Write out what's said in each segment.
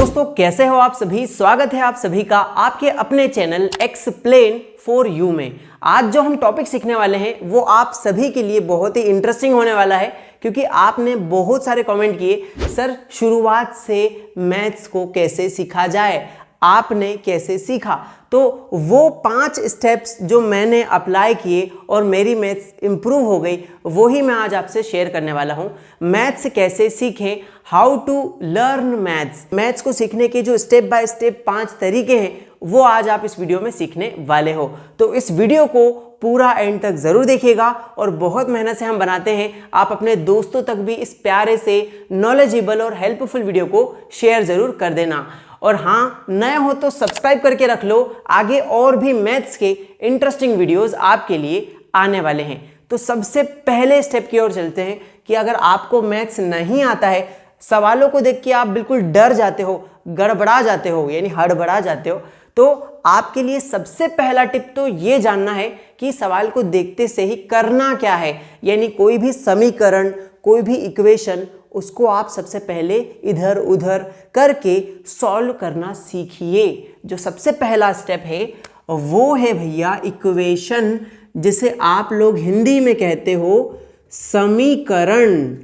दोस्तों कैसे हो आप सभी। स्वागत है आप सभी का आपके अपने चैनल एक्सप्लेन फॉर यू में। आज जो हम टॉपिक सीखने वाले हैं वो आप सभी के लिए बहुत ही इंटरेस्टिंग होने वाला है, क्योंकि आपने बहुत सारे कमेंट किए सर शुरुआत से मैथ्स को कैसे सीखा जाए, आपने कैसे सीखा। तो वो 5 स्टेप्स जो मैंने अप्लाई किए और मेरी मैथ्स इंप्रूव हो गई, वो ही मैं आज आपसे शेयर करने वाला हूं। मैथ्स कैसे सीखें, how to learn maths. Maths को सीखने के जो स्टेप बाय स्टेप 5 तरीके हैं वो आज आप इस वीडियो में सीखने वाले हो। तो इस वीडियो को पूरा एंड तक जरूर देखिएगा और बहुत मेहनत से हम बनाते हैं। आप अपने दोस्तों तक भी इस प्यारे से नॉलेजेबल और हेल्पफुल वीडियो को शेयर जरूर कर देना। और हाँ, नए हो तो सब्सक्राइब करके रख लो, आगे और भी मैथ्स के इंटरेस्टिंग वीडियोस आपके लिए आने वाले हैं। तो सबसे पहले स्टेप की ओर चलते हैं कि अगर आपको मैथ्स नहीं आता है, सवालों को देख के आप बिल्कुल डर जाते हो, गड़बड़ा जाते हो, यानी हड़बड़ा जाते हो, तो आपके लिए सबसे पहला टिप तो ये जानना है कि सवाल को देखते से ही करना क्या है। यानी कोई भी समीकरण, कोई भी इक्वेशन, उसको आप सबसे पहले इधर उधर करके सॉल्व करना सीखिए। जो सबसे पहला स्टेप है वो है भैया इक्वेशन, जिसे आप लोग हिंदी में कहते हो समीकरण।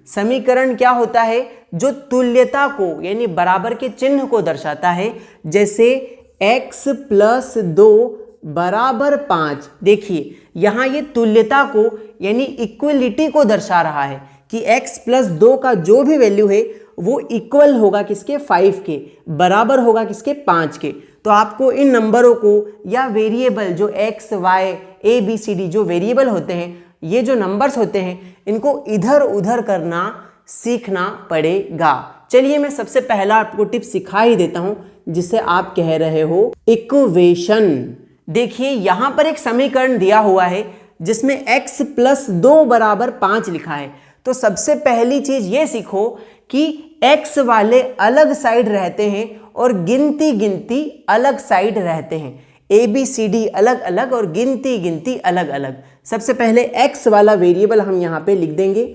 समीकरण क्या होता है? जो तुल्यता को यानी बराबर के चिन्ह को दर्शाता है। जैसे x + 2 = 5। देखिए यहां ये तुल्यता को यानी इक्वलिटी को दर्शा रहा है कि x + 2 का जो भी वैल्यू है वो इक्वल होगा किसके? 5 के, बराबर होगा किसके? 5 के। तो आपको इन नंबरों को या वेरिएबल जो x, y, a, b, c, d जो वेरिएबल होते हैं, ये जो नंबर्स होते हैं, इनको इधर उधर करना सीखना पड़ेगा। चलिए मैं सबसे पहला आपको टिप सिखा ही देता हूं, जिसे आप कह रहे हो इक्वेशन। देखिए यहां पर एक समीकरण दिया हुआ है जिसमें x + 2 = 5 लिखा है। तो सबसे पहली चीज ये सीखो कि x वाले अलग साइड रहते हैं और गिनती अलग साइड रहते हैं। a, b, c, d अलग अलग और गिनती अलग अलग। सबसे पहले x वाला वेरिएबल हम यहाँ पे लिख देंगे,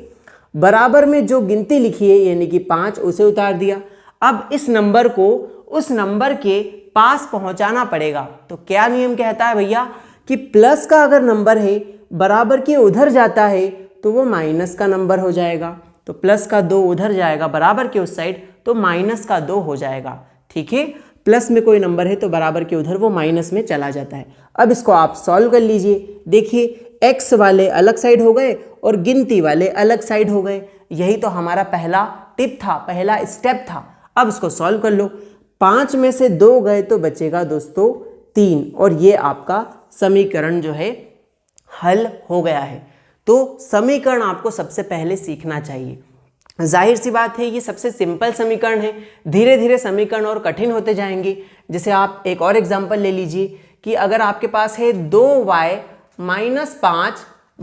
बराबर में जो गिनती लिखी है यानी कि 5 उसे उतार दिया। अब इस नंबर को उस नंबर के पास पहुंचाना पड़ेगा। तो क्या नियम कहता है भैया कि प्लस का अगर नंबर है बराबर के उधर जाता है तो वो माइनस का नंबर हो जाएगा। तो प्लस का 2 उधर जाएगा बराबर के उस साइड, तो माइनस का 2 हो जाएगा। ठीक है, प्लस में कोई नंबर है तो बराबर के उधर वो माइनस में चला जाता है। अब इसको आप सॉल्व कर लीजिए। देखिए x वाले अलग साइड हो गए और गिनती वाले अलग साइड हो गए। यही तो हमारा पहला टिप था, पहला स्टेप था। अब इसको सॉल्व कर लो। 5 में से 2 गए तो बचेगा दोस्तों 3, और ये आपका समीकरण जो है हल हो गया है। तो समीकरण आपको सबसे पहले सीखना चाहिए। जाहिर सी बात है ये सबसे सिंपल समीकरण है, धीरे धीरे समीकरण और कठिन होते जाएंगे। जैसे आप एक और एग्जांपल ले लीजिए कि अगर आपके पास है 2y - 5 =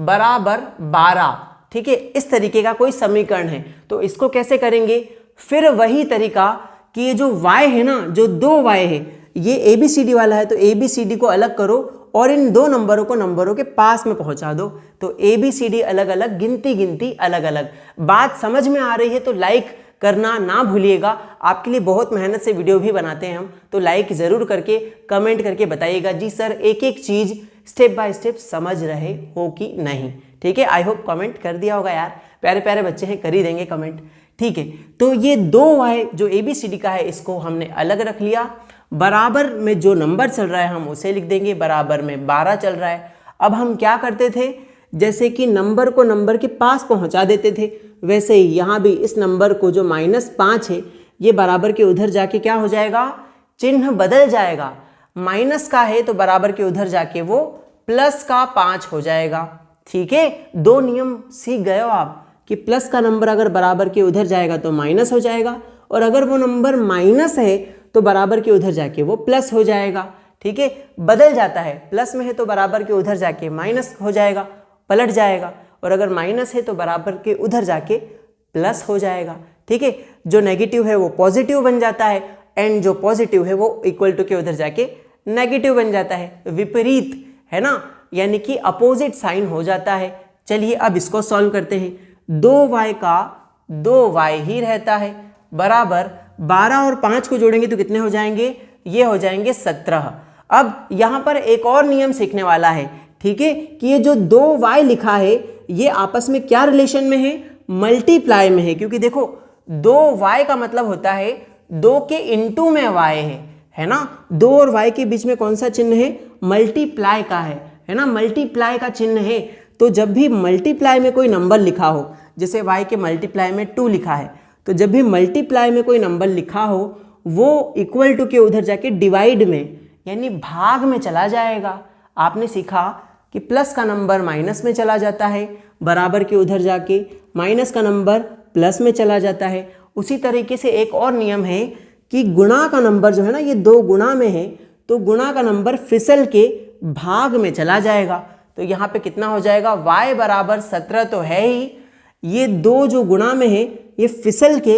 12। ठीक है, इस तरीके का कोई समीकरण है तो इसको कैसे करेंगे? फिर वही तरीका कि ये जो y है ना, जो 2y है, ये ABCD वाला है तो ABCD को अलग करो और इन दो नंबरों को नंबरों के पास में पहुंचा दो। तो ABCD अलग अलग, गिनती अलग अलग। बात समझ में आ रही है तो लाइक करना ना भूलिएगा। आपके लिए बहुत मेहनत से वीडियो भी बनाते हैं हम, तो लाइक ज़रूर करके कमेंट करके बताइएगा जी सर एक एक चीज़ स्टेप बाय स्टेप समझ रहे हो कि नहीं। ठीक है, आई होप कमेंट कर दिया होगा यार, प्यारे प्यारे बच्चे हैं, कर ही देंगे कमेंट। ठीक है, तो ये 2y जो ABCD का है इसको हमने अलग रख लिया। बराबर में जो नंबर चल रहा है हम उसे लिख देंगे, बराबर में 12 चल रहा है। अब हम क्या करते थे, जैसे कि नंबर को नंबर के पास पहुंचा देते थे, वैसे ही यहाँ भी इस नंबर को जो -5 है ये बराबर के उधर जाके क्या हो जाएगा? चिन्ह बदल जाएगा। माइनस का है तो बराबर के उधर जाके वो प्लस का 5 हो जाएगा। ठीक है, 2 नियम सीख गए हो आप कि प्लस का नंबर अगर बराबर के उधर जाएगा तो माइनस हो जाएगा, और अगर वो नंबर माइनस है तो बराबर के उधर जाके वो प्लस हो जाएगा। ठीक है, बदल जाता है, प्लस में है तो बराबर के उधर जाके माइनस हो जाएगा, पलट जाएगा, और अगर माइनस है तो बराबर के उधर जाके प्लस हो जाएगा। ठीक है, जो नेगेटिव है वो पॉजिटिव बन जाता है एंड जो पॉजिटिव है वो इक्वल टू के उधर जाके नेगेटिव बन जाता है, विपरीत है ना, यानी कि अपोजिट साइन हो जाता है। चलिए अब इसको सॉल्व करते हैं। 2y का 2y ही रहता है, बराबर 12 और 5 को जोड़ेंगे तो कितने हो जाएंगे, ये हो जाएंगे 17। अब यहाँ पर एक और नियम सीखने वाला है, ठीक है, कि ये जो 2y लिखा है ये आपस में क्या रिलेशन में है, मल्टीप्लाई में है, क्योंकि देखो 2y का मतलब होता है 2 के इंटू में y है ना। 2 और y के बीच में कौन सा चिन्ह है, मल्टीप्लाई का है ना, मल्टीप्लाई का चिन्ह है। तो जब भी मल्टीप्लाई में कोई नंबर लिखा हो, जैसे y के मल्टीप्लाई में 2 लिखा है, तो जब भी मल्टीप्लाई में कोई नंबर लिखा हो वो इक्वल टू के उधर जाके डिवाइड में यानी भाग में चला जाएगा। आपने सीखा कि प्लस का नंबर माइनस में चला जाता है, बराबर के उधर जाके माइनस का नंबर प्लस में चला जाता है। उसी तरीके से एक और नियम है कि गुणा का नंबर जो है ना, ये 2 गुणा में है तो गुणा का नंबर फिसल के भाग में चला जाएगा। तो यहाँ पे कितना हो जाएगा, y बराबर 17 तो है ही, ये 2 जो गुणा में है ये फिसल के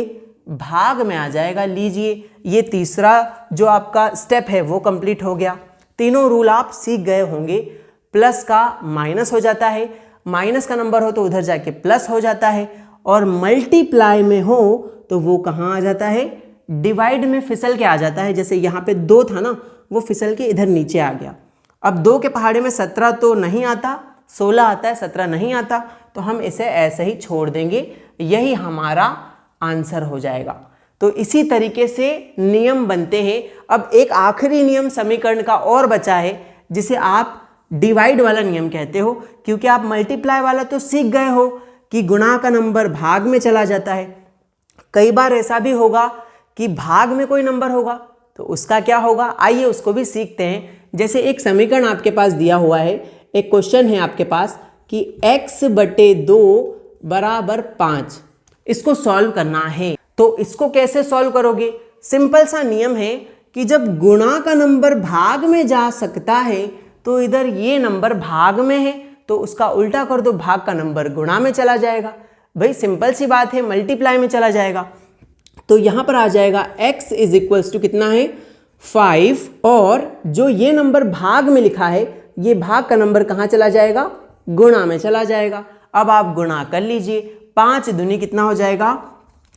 भाग में आ जाएगा। लीजिए ये तीसरा जो आपका स्टेप है वो कंप्लीट हो गया। तीनों रूल आप सीख गए होंगे। प्लस का माइनस हो जाता है, माइनस का नंबर हो तो उधर जाके प्लस हो जाता है, और मल्टीप्लाई में हो तो वो कहाँ आ जाता है, डिवाइड में फिसल के आ जाता है। जैसे यहाँ पे 2 था ना, वो फिसल के इधर नीचे आ गया। अब 2 के पहाड़े में 17 तो नहीं आता, 16 आता है, 17 नहीं आता, तो हम इसे ऐसे ही छोड़ देंगे, यही हमारा आंसर हो जाएगा। तो इसी तरीके से नियम बनते हैं। अब एक आखिरी नियम समीकरण का और बचा है जिसे आप डिवाइड वाला नियम कहते हो, क्योंकि आप मल्टीप्लाई वाला तो सीख गए हो कि गुणा का नंबर भाग में चला जाता है। कई बार ऐसा भी होगा कि भाग में कोई नंबर होगा तो उसका क्या होगा, आइए उसको भी सीखते हैं। जैसे एक समीकरण आपके पास दिया हुआ है, एक क्वेश्चन है आपके पास कि x/2 बराबर 5, इसको सॉल्व करना है। तो इसको कैसे सॉल्व करोगे, सिंपल सा नियम है कि जब गुणा का नंबर भाग में जा सकता है तो इधर ये नंबर भाग में है तो उसका उल्टा कर दो, भाग का नंबर गुणा में चला जाएगा। भाई सिंपल सी बात है, मल्टीप्लाई में चला जाएगा। तो यहाँ पर आ जाएगा x इज इक्वल्स टू कितना है, 5, और जो ये नंबर भाग में लिखा है ये भाग का नंबर कहाँ चला जाएगा, गुणा में चला जाएगा। अब आप गुणा कर लीजिए, 5 दूनी कितना हो जाएगा,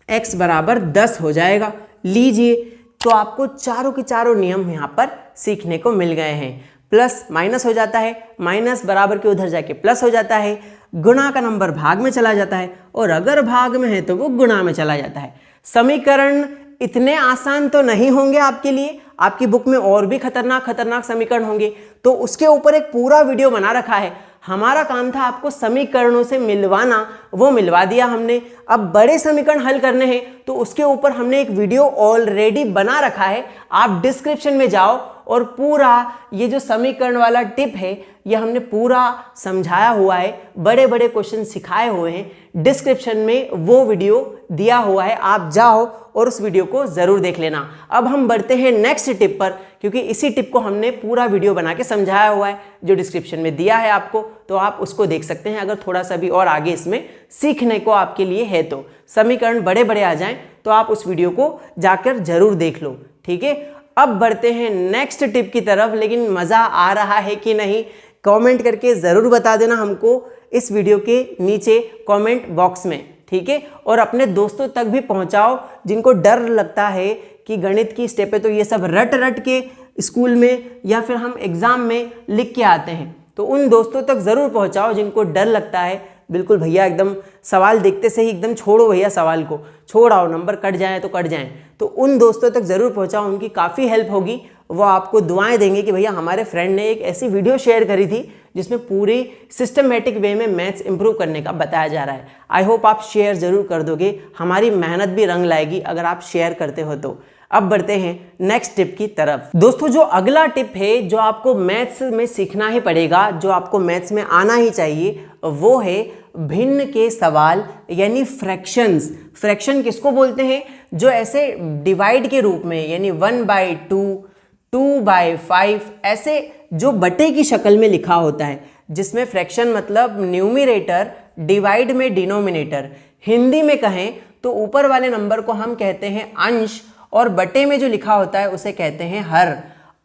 x बराबर 10 हो जाएगा। लीजिए, तो आपको चारों के चारों नियम यहाँ पर सीखने को मिल गए हैं। प्लस माइनस हो जाता है, माइनस बराबर के उधर जाके प्लस हो जाता है, गुणा का नंबर भाग में चला जाता है, और अगर भाग में है तो वो गुणा में चला जाता है। समीकरण इतने आसान तो नहीं होंगे आपके लिए, आपकी बुक में और भी खतरनाक समीकरण होंगे, तो उसके ऊपर एक पूरा वीडियो बना रखा है। हमारा काम था आपको समीकरणों से मिलवाना, वो मिलवा दिया हमने। अब बड़े समीकरण हल करने हैं तो उसके ऊपर हमने एक वीडियो ऑलरेडी बना रखा है, आप डिस्क्रिप्शन में जाओ और पूरा ये जो समीकरण वाला टिप है ये हमने पूरा समझाया हुआ है, बड़े बड़े क्वेश्चन सिखाए हुए हैं। डिस्क्रिप्शन में वो वीडियो दिया हुआ है, आप जाओ और उस वीडियो को ज़रूर देख लेना। अब हम बढ़ते हैं नेक्स्ट टिप पर, क्योंकि इसी टिप को हमने पूरा वीडियो बना के समझाया हुआ है जो डिस्क्रिप्शन में दिया है आपको, तो आप उसको देख सकते हैं अगर थोड़ा सा भी और आगे इसमें सीखने को आपके लिए है। तो समीकरण बड़े बड़े आ जाएं तो आप उस वीडियो को जाकर जरूर देख लो, ठीक है। अब बढ़ते हैं नेक्स्ट टिप की तरफ, लेकिन मज़ा आ रहा है कि नहीं कमेंट करके ज़रूर बता देना हमको इस वीडियो के नीचे कमेंट बॉक्स में, ठीक है। और अपने दोस्तों तक भी पहुंचाओ जिनको डर लगता है कि गणित की स्टेपें तो ये सब रट के स्कूल में या फिर हम एग्ज़ाम में लिख के आते हैं, तो उन दोस्तों तक ज़रूर पहुंचाओ जिनको डर लगता है। बिल्कुल भैया एकदम सवाल देखते से ही एकदम छोड़ो भैया, सवाल को छोड़ आओ, नंबर कट जाए तो कट जाएं, तो उन दोस्तों तक ज़रूर पहुंचाओ, उनकी काफ़ी हेल्प होगी। वो आपको दुआएं देंगे कि भैया हमारे फ्रेंड ने एक ऐसी वीडियो शेयर करी थी जिसमें पूरी सिस्टमेटिक वे में मैथ्स इंप्रूव करने का बताया जा रहा है। आई होप आप शेयर ज़रूर कर दोगे, हमारी मेहनत भी रंग लाएगी अगर आप शेयर करते हो तो। अब बढ़ते हैं नेक्स्ट टिप की तरफ। दोस्तों जो अगला टिप है जो आपको मैथ्स में सीखना ही पड़ेगा, जो आपको मैथ्स में आना ही चाहिए, वो है भिन्न के सवाल यानी फ्रैक्शंस। फ्रैक्शन किसको बोलते हैं, जो ऐसे डिवाइड के रूप में यानी 1/2, 2/5 ऐसे जो बटे की शक्ल में लिखा होता है, जिसमें फ्रैक्शन मतलब न्यूमरेटर डिवाइड में डिनोमिनेटर। हिंदी में कहें तो ऊपर वाले नंबर को हम कहते हैं अंश, और बटे में जो लिखा होता है उसे कहते हैं हर।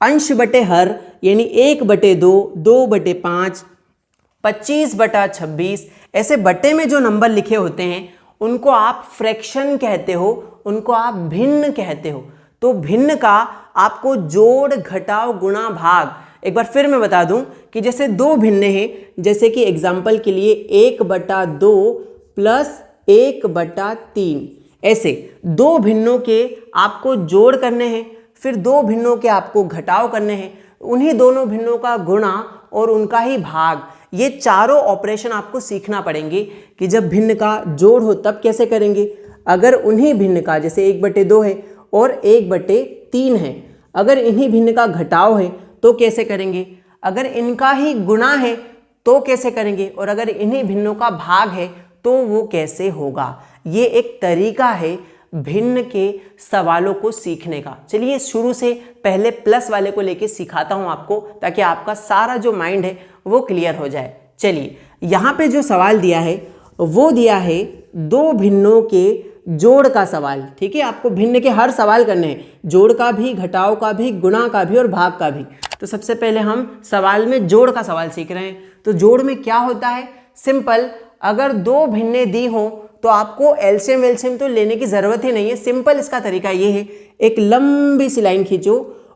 अंश बटे हर यानी 1/2, 2/5, 25/26 ऐसे बटे में जो नंबर लिखे होते हैं उनको आप फ्रैक्शन कहते हो, उनको आप भिन्न कहते हो। तो भिन्न का आपको जोड़ घटाव गुणा भाग, एक बार फिर मैं बता दूं कि जैसे दो भिन्न हैं, जैसे कि एग्जाम्पल के लिए 1/2 प्लस 1/3, ऐसे दो भिन्नों के आपको जोड़ करने हैं, फिर दो भिन्नों के आपको घटाव करने हैं, उन्हीं दोनों भिन्नों का गुणा और उनका ही भाग, ये चारों ऑपरेशन आपको सीखना पड़ेंगे कि जब भिन्न का जोड़ हो तब कैसे करेंगे। अगर उन्हीं भिन्न का, जैसे 1/2 है और 1/3 है, अगर इन्हीं भिन्न का घटाव है तो कैसे करेंगे, अगर इनका ही गुणा है तो कैसे करेंगे, और अगर इन्हीं भिन्नों का भाग है तो वो कैसे होगा। ये एक तरीका है भिन्न के सवालों को सीखने का। चलिए शुरू से पहले प्लस वाले को लेके सिखाता हूं आपको, ताकि आपका सारा जो माइंड है वो क्लियर हो जाए। चलिए यहाँ पे जो सवाल दिया है वो दिया है दो भिन्नों के जोड़ का सवाल। ठीक है, आपको भिन्न के हर सवाल करने हैं, जोड़ का भी, घटाव का भी, गुणा का भी और भाग का भी। तो सबसे पहले हम सवाल में जोड़ का सवाल सीख रहे हैं। तो जोड़ में क्या होता है, सिंपल, अगर दो भिन्ने दी हो तो आपको एलसीएम वेलसीएम तो लेने की जरूरत ही नहीं है। सिंपल इसका तरीका ये है, एक लंबी सी लाइन खींचो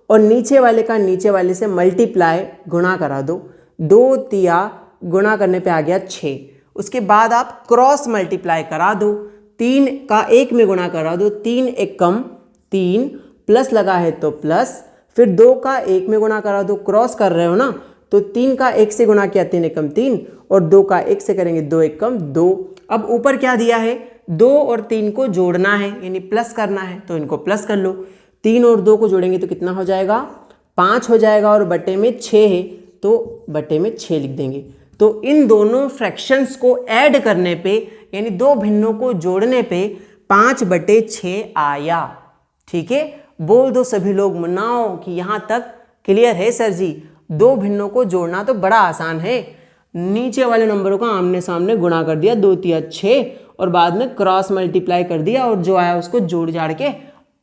और नीचे वाले का नीचे वाले से मल्टीप्लाई गुणा करा दो। 2 तिया गुणा करने पे आ गया 6। उसके बाद आप क्रॉस मल्टीप्लाई करा दो, 3 का 1 में गुणा करा दो, 3 1 कम 3, प्लस लगा है तो प्लस, फिर 2 का 1 में गुणा करा दो, क्रॉस कर रहे हो ना, तो 3 का 1 से गुणा किया 3 1 कम 3, और 2 का 1 से करेंगे 2 1 कम 2। अब ऊपर क्या दिया है, 2 और 3 को जोड़ना है, यानी प्लस करना है, तो इनको प्लस कर लो। 3 और 2 को जोड़ेंगे तो कितना हो जाएगा, 5 हो जाएगा, और बटे में 6 है तो बटे में 6 लिख देंगे। तो इन दोनों फ्रैक्शंस को ऐड करने पे, यानी दो भिन्नों को जोड़ने पे 5/6 आया। ठीक है, बोल दो सभी लोग मनाओ कि यहाँ तक क्लियर है सर जी। दो भिन्नों को जोड़ना तो बड़ा आसान है, नीचे वाले नंबरों का आमने सामने गुणा कर दिया, 2 तिया 6, और बाद में क्रॉस मल्टीप्लाई कर दिया, और जो आया उसको जोड़ जाड़ के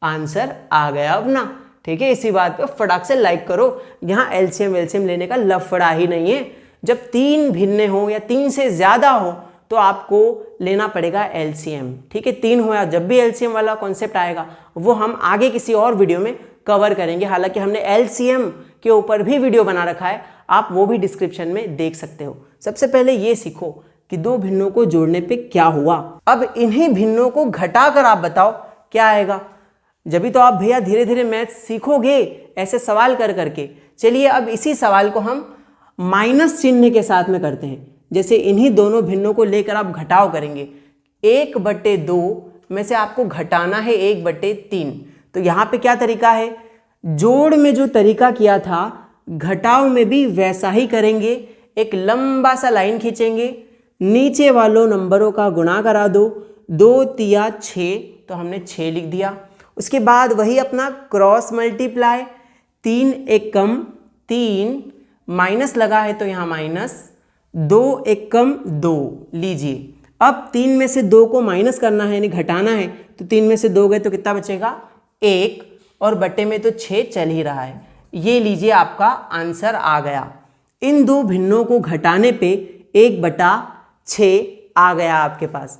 आंसर आ गया अपना। ठीक है, इसी बात पे फटाक से लाइक करो। यहाँ एलसीएम वेलसीएम लेने का लफड़ा ही नहीं है। जब 3 भिन्न हो या 3 से ज्यादा हो तो आपको लेना पड़ेगा एलसीएम। ठीक है, 3 हो या जब भी एलसीएम वाला कॉन्सेप्ट आएगा वो हम आगे किसी और वीडियो में कवर करेंगे। हालांकि हमने एलसीएम के ऊपर भी वीडियो बना रखा है, आप वो भी डिस्क्रिप्शन में देख सकते हो। सबसे पहले ये सीखो कि दो भिन्नों को जोड़ने पे क्या हुआ। अब इन्हीं भिन्नों को घटाकर आप बताओ क्या आएगा। जब तो आप भैया धीरे धीरे मैथ सीखोगे ऐसे सवाल कर करके। चलिए अब इसी सवाल को हम माइनस चिन्ह के साथ में करते हैं। जैसे इन्हीं दोनों भिन्नों को लेकर आप घटाव करेंगे, 1/2 में से आपको घटाना है 1/3। तो यहाँ पे क्या तरीका है, जोड़ में जो तरीका किया था घटाव में भी वैसा ही करेंगे। एक लंबा सा लाइन खींचेंगे, नीचे वालों नंबरों का गुणा करा दो, 2 तिया 6, तो हमने 6 लिख दिया। उसके बाद वही अपना क्रॉस मल्टीप्लाई, 3 1 कम 3, माइनस लगा है तो यहाँ माइनस, 2 1 कम 2 लीजिए। अब 3 में से 2 को माइनस करना है यानी घटाना है, तो 3 में से 2 गए तो कितना बचेगा 1, और बटे में तो 6 चल ही रहा है। ये लीजिए आपका आंसर आ गया। इन दो भिन्नों को घटाने पे 1/6 आ गया आपके पास।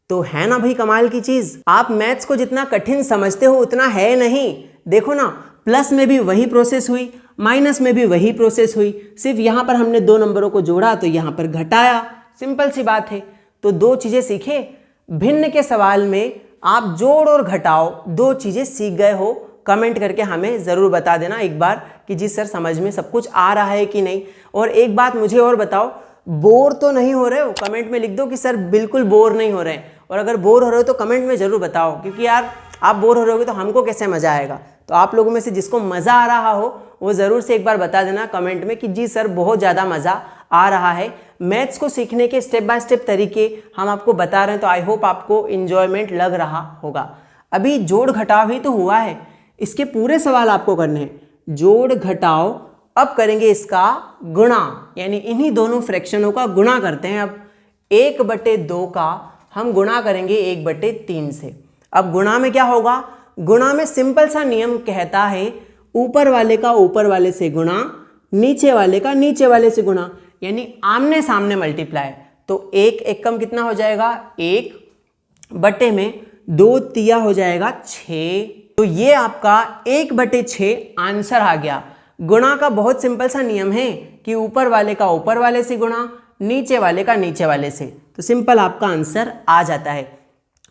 तो है ना भाई कमाल की चीज। आप मैथ्स को जितना कठिन समझते हो उतना है नहीं। देखो ना, प्लस में भी वही प्रोसेस हुई, माइनस में भी वही प्रोसेस हुई, सिर्फ यहां पर हमने दो नंबरों को जोड़ा तो यहां पर घटाया। सिंपल सी बात है। तो दो चीजें सीखे। भिन्न के सवाल में आप जोड़ और घटाओ दो चीजें सीख गए हो। कमेंट करके हमें ज़रूर बता देना एक बार कि जी सर समझ में सब कुछ आ रहा है कि नहीं। और एक बात मुझे और बताओ, बोर तो नहीं हो रहे हो? कमेंट में लिख दो कि सर बिल्कुल बोर नहीं हो रहे हैं। और अगर बोर हो रहे हो तो कमेंट में ज़रूर बताओ, क्योंकि यार आप बोर हो रहे होगे तो हमको कैसे मज़ा आएगा। तो आप लोगों में से जिसको मज़ा आ रहा हो वो ज़रूर से एक बार बता देना कमेंट में कि जी सर बहुत ज़्यादा मज़ा आ रहा है। मैथ्स को सीखने के स्टेप बाय स्टेप तरीके हम आपको बता रहे हैं, तो आई होप आपको इन्जॉयमेंट लग रहा होगा। अभी जोड़ घटाव ही तो हुआ है, इसके पूरे सवाल आपको करने हैं। जोड़ घटाव, अब करेंगे इसका गुणा, यानी इन्हीं दोनों फ्रैक्शनों का गुणा करते हैं। अब 1/2 का हम गुणा करेंगे 1/3 से। अब गुणा में क्या होगा, गुणा में सिंपल सा नियम कहता है ऊपर वाले का ऊपर वाले से गुणा, नीचे वाले का नीचे वाले से गुणा, यानी आमने सामने मल्टीप्लाई। तो 1 1 कम कितना हो जाएगा 1, बटे में 2 तिया हो जाएगा 6। तो ये आपका 1/6 आंसर आ गया। गुणा का बहुत सिंपल सा नियम है कि ऊपर वाले का ऊपर वाले से गुणा, नीचे वाले का नीचे वाले से, तो सिंपल आपका आंसर आ जाता है।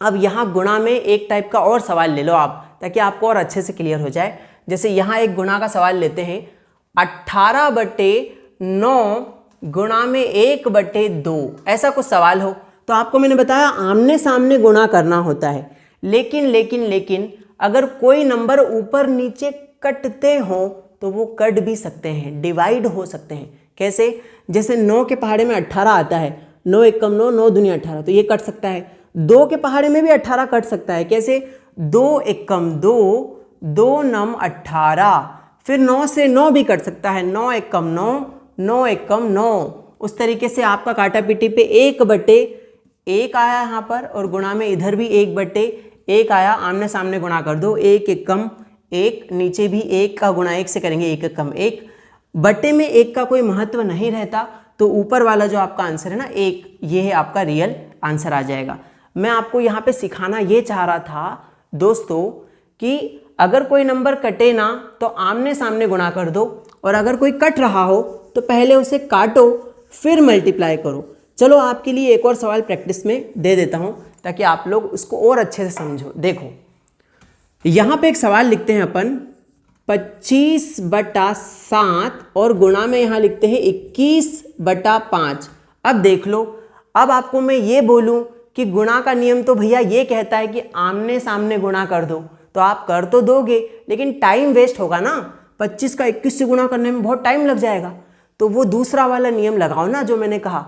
अब यहाँ गुणा में एक टाइप का और सवाल ले लो आप, ताकि आपको और अच्छे से क्लियर हो जाए। जैसे यहाँ एक गुणा का सवाल लेते हैं, 18/9 गुणा में 1/2, ऐसा कुछ सवाल हो तो आपको मैंने बताया आमने सामने गुणा करना होता है। लेकिन अगर कोई नंबर ऊपर नीचे कटते हो तो वो कट भी सकते हैं, डिवाइड हो सकते हैं। कैसे? जैसे 9 के पहाड़े में 18 आता है, 9 एकम 9, 9 दूनी 18, तो ये कट सकता है। 2 के पहाड़े में भी 18 कट सकता है। कैसे? 2 एकम 2, 2 नम 18। फिर 9 से 9 भी कट सकता है, 9 एकम 9, 9 एकम 9। उस तरीके से आपका काटा पीटी पे 1/1 आया यहाँ पर, और गुणा में इधर भी 1/1 आया। आमने सामने गुणा कर दो, 1 एकम 1, नीचे भी 1 का गुणा 1 से करेंगे, 1 एकम 1। बटे में 1 का कोई महत्व नहीं रहता, तो ऊपर वाला जो आपका आंसर है ना 1, ये है आपका रियल आंसर आ जाएगा। मैं आपको यहाँ पे सिखाना ये चाह रहा था दोस्तों कि अगर कोई नंबर कटे ना तो आमने सामने गुणा कर दो, और अगर कोई कट रहा हो तो पहले उसे काटो फिर मल्टीप्लाई करो। चलो आपके लिए एक और सवाल प्रैक्टिस में दे देता हूँ ताकि आप लोग उसको और अच्छे से समझो। देखो यहाँ पे एक सवाल लिखते हैं अपन, 25/7 और गुणा में यहाँ लिखते हैं 21/5। अब देख लो, अब आपको मैं ये बोलूँ कि गुणा का नियम तो भैया ये कहता है कि आमने सामने गुणा कर दो, तो आप कर तो दोगे लेकिन टाइम वेस्ट होगा ना। 25 का 21 से गुणा करने में बहुत टाइम लग जाएगा। तो वो दूसरा वाला नियम लगाओ ना, जो मैंने कहा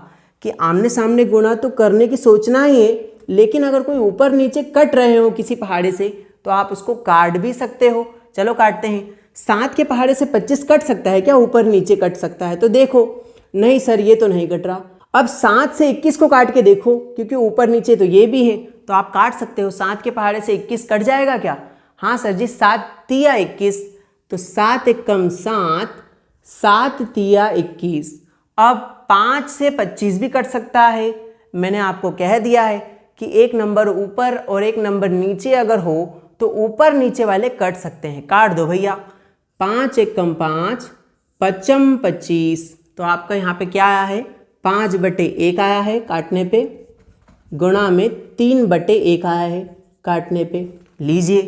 कि आमने सामने गुणा तो करने की सोचना ही है, लेकिन अगर कोई ऊपर नीचे कट रहे हो किसी पहाड़े से तो आप उसको काट भी सकते हो। चलो काटते हैं। 7 के पहाड़े से 25 कट सकता है क्या? ऊपर नीचे कट सकता है? तो देखो, नहीं सर ये तो नहीं कट रहा। अब 7 से 21 को काट के देखो, क्योंकि ऊपर नीचे तो ये भी है, तो आप काट सकते हो। 7 के पहाड़े से 21 कट जाएगा क्या? हाँ सर जी, 7 तिया 21, तो 7 एकम 7, 7 तिया 21। अब 5 से 25 भी कट सकता है। मैंने आपको कह दिया है कि एक नंबर ऊपर और एक नंबर नीचे अगर हो तो ऊपर नीचे वाले कट सकते हैं। काट दो भैया, 5 एकम 5, 5 25, तो आपका यहाँ पे क्या आया है? 5/1 आया है काटने पे, गुणा में 3/1 आया है काटने पे। लीजिए,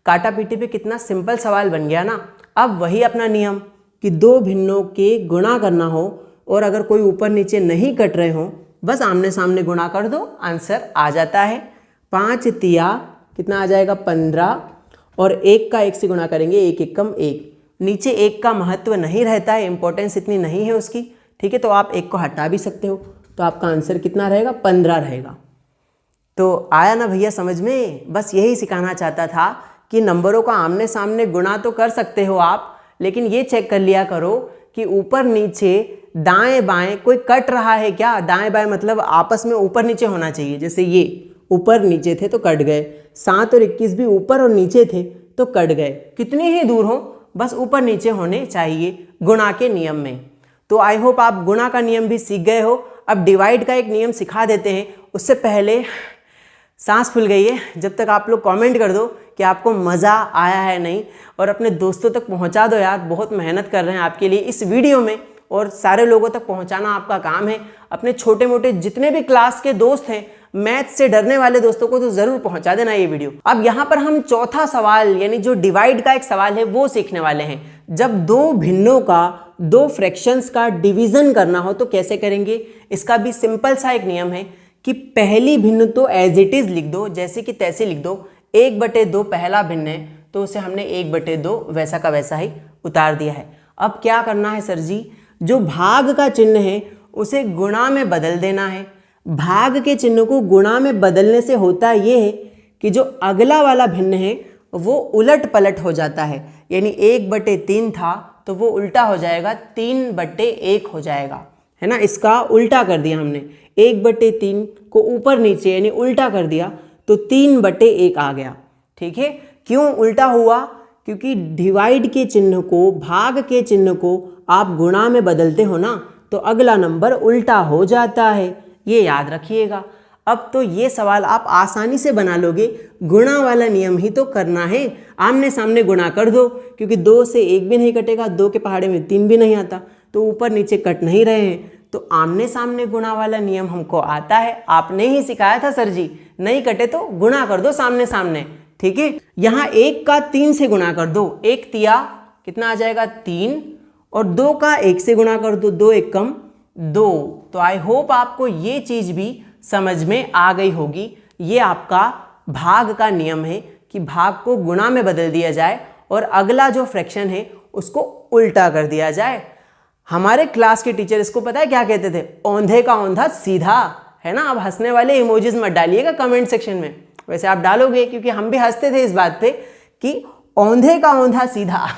काटा पीटी पे कितना सिंपल सवाल बन गया ना। अब वही अपना नियम कि दो भिन्नों के गुणा करना हो और अगर कोई ऊपर नीचे नहीं कट रहे हो, बस आमने सामने गुणा कर दो, आंसर आ जाता है। 5 तिया कितना आ जाएगा? 15, और 1 का 1 से गुणा करेंगे, 1 एकम 1। नीचे 1 का महत्व नहीं रहता है, इंपॉर्टेंस इतनी नहीं है उसकी, ठीक है। तो आप 1 को हटा भी सकते हो, तो आपका आंसर कितना रहेगा? 15 रहेगा। तो आया ना भैया समझ में? बस यही सिखाना चाहता था कि नंबरों का आमने सामने गुणा तो कर सकते हो आप, लेकिन ये चेक कर लिया करो कि ऊपर नीचे दाएं बाएं कोई कट रहा है क्या। दाएं बाएं मतलब आपस में ऊपर नीचे होना चाहिए। जैसे ये ऊपर नीचे थे तो कट गए, 7 और 21 भी ऊपर और नीचे थे तो कट गए। कितनी ही दूर हो, बस ऊपर नीचे होने चाहिए गुणा के नियम में। तो आई होप आप गुणा का नियम भी सीख गए हो। अब डिवाइड का एक नियम सिखा देते हैं। उससे पहले सांस फूल गई है, जब तक आप लोग कमेंट कर दो कि आपको मज़ा आया है नहीं, और अपने दोस्तों तक पहुंचा दो यार। बहुत मेहनत कर रहे हैं आपके लिए इस वीडियो में, और सारे लोगों तक पहुंचाना आपका काम है। अपने छोटे मोटे जितने भी क्लास के दोस्त हैं, मैथ से डरने वाले दोस्तों को तो ज़रूर पहुंचा देना ये वीडियो। अब यहाँ पर हम चौथा सवाल यानी जो डिवाइड का एक सवाल है वो सीखने वाले हैं। जब दो भिन्नों का, दो फ्रैक्शंस का डिवीज़न करना हो तो कैसे करेंगे। इसका भी सिंपल सा एक नियम है कि पहली भिन्न तो एज इट इज़ लिख दो, जैसे कि तैसे लिख दो। 1/2 पहला भिन्न है तो उसे हमने 1/2 वैसा का वैसा ही उतार दिया है। अब क्या करना है सर जी, जो भाग का चिन्ह है उसे गुणा में बदल देना है। भाग के चिन्ह को गुणा में बदलने से होता ये है कि जो अगला वाला भिन्न है वो उलट पलट हो जाता है। यानी 1/3 था तो वो उल्टा हो जाएगा, 3/1 हो जाएगा, है ना। इसका उल्टा कर दिया हमने, 1/3 को ऊपर नीचे यानी उल्टा कर दिया तो 3/1 आ गया। ठीक है, क्यों उल्टा हुआ? क्योंकि डिवाइड के चिन्ह को, भाग के चिन्ह को आप गुणा में बदलते हो ना, तो अगला नंबर उल्टा हो जाता है, ये याद रखिएगा। अब तो ये सवाल आप आसानी से बना लोगे। गुणा वाला नियम ही तो करना है, आमने सामने गुणा कर दो, क्योंकि 2 से 1 भी नहीं कटेगा, 2 के पहाड़े में 3 भी नहीं आता, तो ऊपर नीचे कट नहीं रहे हैं, तो आमने सामने गुणा वाला नियम हमको आता है, आपने ही सिखाया था सर जी। नहीं कटे तो गुणा कर दो सामने सामने, ठीक है। यहाँ 1 का 3 से गुणा कर दो, 1 तिया कितना आ जाएगा 3, और 2 का 1 से गुणा कर दो, 2 1 कम 2। तो आई होप आपको ये चीज़ भी समझ में आ गई होगी। ये आपका भाग का नियम है कि भाग को गुणा में बदल दिया जाए और अगला जो फ्रैक्शन है उसको उल्टा कर दिया जाए। हमारे क्लास के टीचर इसको पता है क्या कहते थे? औंधे का औंधा सीधा, है ना। अब हंसने वाले इमोजीज मत डालिएगा कमेंट सेक्शन में, वैसे आप डालोगे क्योंकि हम भी हंसते थे इस बात पे कि औंधे का औंधा सीधा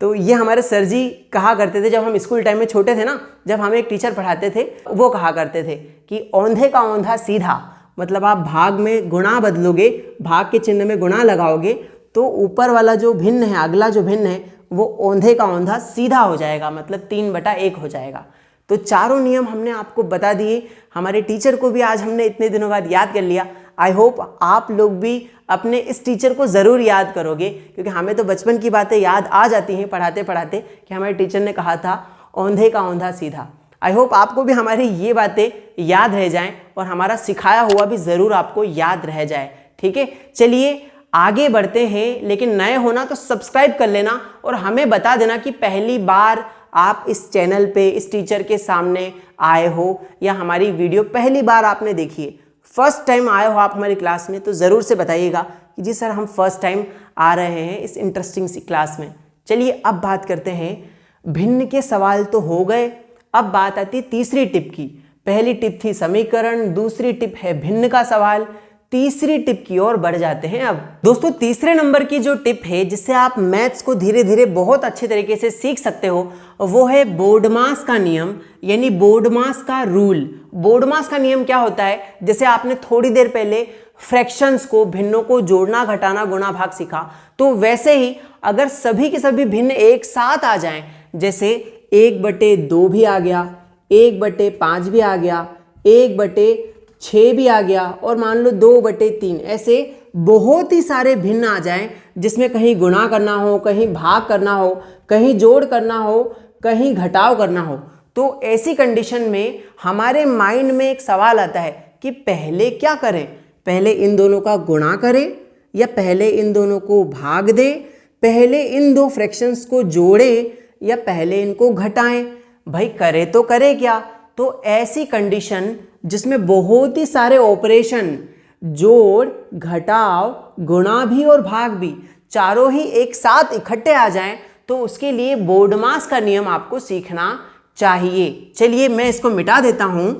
तो ये हमारे सर जी कहा करते थे जब हम स्कूल टाइम में छोटे थे ना, जब हमें एक टीचर पढ़ाते थे वो कहा करते थे कि औंधे का औंधा सीधा, मतलब आप भाग में गुणा बदलोगे, भाग के चिन्ह में गुणा लगाओगे तो ऊपर वाला जो भिन्न है, अगला जो भिन्न है वो औंधे का औंधा सीधा हो जाएगा, मतलब 3/1 हो जाएगा। तो चारों नियम हमने आपको बता दिए, हमारे टीचर को भी आज हमने इतने दिनों बाद याद कर लिया। आई होप आप लोग भी अपने इस टीचर को ज़रूर याद करोगे, क्योंकि हमें तो बचपन की बातें याद आ जाती हैं पढ़ाते पढ़ाते कि हमारे टीचर ने कहा था औंधे का औंधा सीधा। आई होप आपको भी हमारी ये बातें याद रह जाएं और हमारा सिखाया हुआ भी ज़रूर आपको याद रह जाए, ठीक है। चलिए आगे बढ़ते हैं, लेकिन नए होना तो सब्सक्राइब कर लेना और हमें बता देना कि पहली बार आप इस चैनल पे इस टीचर के सामने आए हो या हमारी वीडियो पहली बार आपने देखी है, फर्स्ट टाइम आए हो आप हमारी क्लास में, तो ज़रूर से बताइएगा कि जी सर हम फर्स्ट टाइम आ रहे हैं इस इंटरेस्टिंग सी क्लास में। चलिए अब बात करते हैं, भिन्न के सवाल तो हो गए, अब बात आती है तीसरी टिप की। पहली टिप थी समीकरण, दूसरी टिप है भिन्न का सवाल, तीसरी टिप की ओर बढ़ जाते हैं। अब दोस्तों तीसरे नंबर की जो टिप है जिससे आप मैथ्स को धीरे धीरे बहुत अच्छे तरीके से सीख सकते हो वो है बोर्डमास का नियम, यानी बोर्डमास का रूल। बोर्डमास का नियम क्या होता है? जैसे आपने थोड़ी देर पहले फ्रैक्शंस को, भिन्नों को जोड़ना घटाना गुणा भाग सीखा, तो वैसे ही अगर सभी के सभी भिन्न एक साथ आ जाएं, जैसे 1/2 भी आ गया, 1/5 भी आ गया, 1/6 भी आ गया और मान लो 2/3, ऐसे बहुत ही सारे भिन्न आ जाएं जिसमें कहीं गुणा करना हो, कहीं भाग करना हो, कहीं जोड़ करना हो, कहीं घटाव करना हो, तो ऐसी कंडीशन में हमारे माइंड में एक सवाल आता है कि पहले क्या करें? पहले इन दोनों का गुणा करें या पहले इन दोनों को भाग दें, पहले इन दो फ्रैक्शंस को जोड़ें या पहले इनको घटाएं? भाई करे तो करे क्या? तो ऐसी कंडीशन जिसमें बहुत ही सारे ऑपरेशन, जोड़, घटाव, गुणा भी और भाग भी, चारों ही एक साथ इकट्ठे आ जाएं, तो उसके लिए बोर्डमास का नियम आपको सीखना चाहिए। चलिए मैं इसको मिटा देता हूं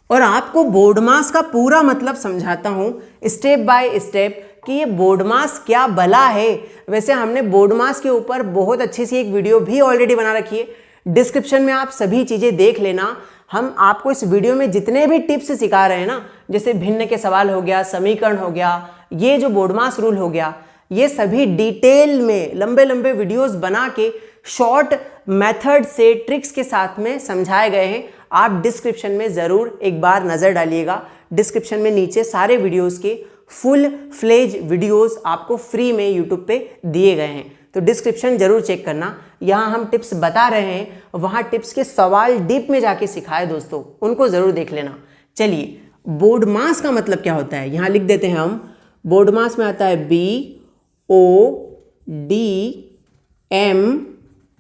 और आपको बोर्डमास का पूरा मतलब समझाता हूं स्टेप बाय स्टेप कि ये बोर्डमास क्या भला है। वैसे हमने बोर्डमास के ऊपर बहुत अच्छी सी एक वीडियो भी ऑलरेडी बना रखी है, डिस्क्रिप्शन में आप सभी चीज़ें देख लेना। हम आपको इस वीडियो में जितने भी टिप्स सिखा रहे हैं ना, जैसे भिन्न के सवाल हो गया, समीकरण हो गया, ये जो बोर्डमास रूल हो गया, ये सभी डिटेल में लंबे लंबे वीडियोस बना के शॉर्ट मेथड से ट्रिक्स के साथ में समझाए गए हैं। आप डिस्क्रिप्शन में ज़रूर एक बार नज़र डालिएगा। डिस्क्रिप्शन में नीचे सारे वीडियोस के फुल फ्लेज वीडियोस आपको फ्री में यूट्यूब पे दिए गए हैं, तो डिस्क्रिप्शन जरूर चेक करना। यहाँ हम टिप्स बता रहे हैं, वहाँ टिप्स के सवाल डीप में जाके सिखाए दोस्तों, उनको ज़रूर देख लेना। चलिए बोर्डमास का मतलब क्या होता है यहाँ लिख देते हैं हम। बोर्डमास में आता है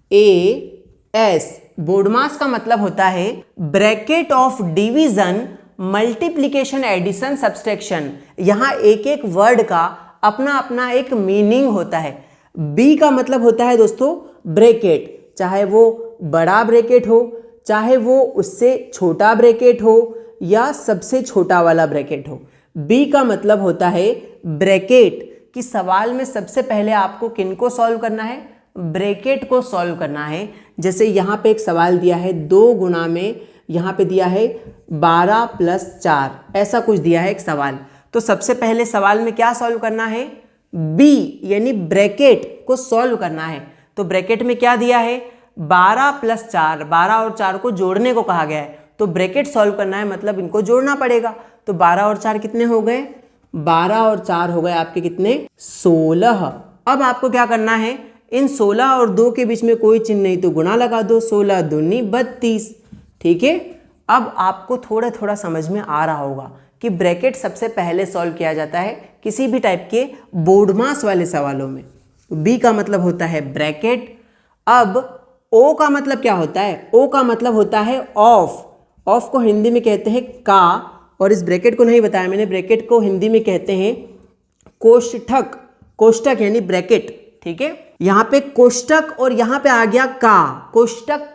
BODMAS। बोर्डमास का मतलब होता है bracket of division, multiplication, addition, subtraction. यहाँ एक एक वर्ड का अपना अपना एक मीनिंग होता है। बी का मतलब होता है दोस्तों ब्रैकेट, चाहे वो बड़ा ब्रैकेट हो, चाहे वो उससे छोटा ब्रैकेट हो या सबसे छोटा वाला ब्रैकेट हो। बी का मतलब होता है ब्रैकेट, कि सवाल में सबसे पहले आपको किनको सॉल्व करना है? ब्रैकेट को सॉल्व करना है। जैसे यहाँ पे एक सवाल दिया है 2 गुणा में, यहाँ पे दिया है 12 + 4, ऐसा कुछ दिया है एक सवाल। तो सबसे पहले सवाल में क्या सॉल्व करना है? बी यानी ब्रैकेट को सॉल्व करना है। तो ब्रैकेट में क्या दिया है? 12 + 4, 12 और 4 को जोड़ने को कहा गया है, तो ब्रैकेट सॉल्व करना है मतलब इनको जोड़ना पड़ेगा। तो 12 और 4 कितने हो गए? 12 और 4 हो गए आपके कितने? 16। अब आपको क्या करना है, इन 16 और 2 के बीच में कोई चिन्ह नहीं तो गुणा लगा दो, 16 दूनी 32। ठीक है, अब आपको थोड़ा थोड़ा समझ में आ रहा होगा कि ब्रैकेट सबसे पहले सॉल्व किया जाता है किसी भी टाइप के बोर्ड मास वाले सवालों में। बी का मतलब होता है ब्रैकेट। अब ओ का मतलब क्या होता है? ओ का मतलब होता है ऑफ। ऑफ को हिंदी में कहते हैं का, और इस ब्रैकेट को नहीं बताया मैंने, ब्रैकेट को हिंदी में कहते हैं कोष्ठक। कोष्ठक यानी ब्रैकेट। ठीक है, यहाँ पे कोष्ठक और यहाँ पे आ गया का, कोष्ठक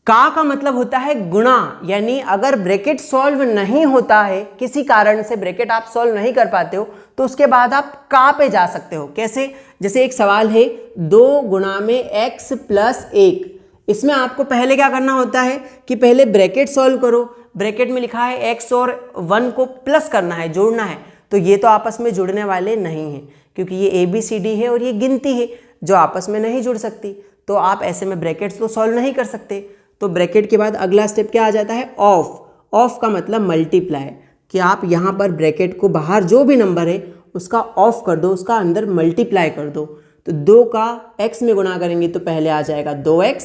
का मतलब होता है गुणा। यानी अगर ब्रैकेट सॉल्व नहीं होता है, किसी कारण से ब्रैकेट आप सॉल्व नहीं कर पाते हो, तो उसके बाद आप का पे जा सकते हो। कैसे? जैसे एक सवाल है 2 गुणा में x प्लस 1। इसमें आपको पहले क्या करना होता है कि पहले ब्रैकेट सॉल्व करो। ब्रैकेट में लिखा है x और 1 को प्लस करना है, जोड़ना है, तो ये तो आपस में जुड़ने वाले नहीं हैं, क्योंकि ये ABCD है और ये गिनती है जो आपस में नहीं जुड़ सकती। तो आप ऐसे में ब्रैकेट्स तो सॉल्व नहीं कर सकते। तो ब्रैकेट के बाद अगला स्टेप क्या आ जाता है? ऑफ। ऑफ का मतलब मल्टीप्लाई, कि आप यहाँ पर ब्रैकेट को बाहर जो भी नंबर है उसका ऑफ कर दो, उसका अंदर मल्टीप्लाई कर दो। तो 2 का x में गुणा करेंगे तो पहले आ जाएगा 2x,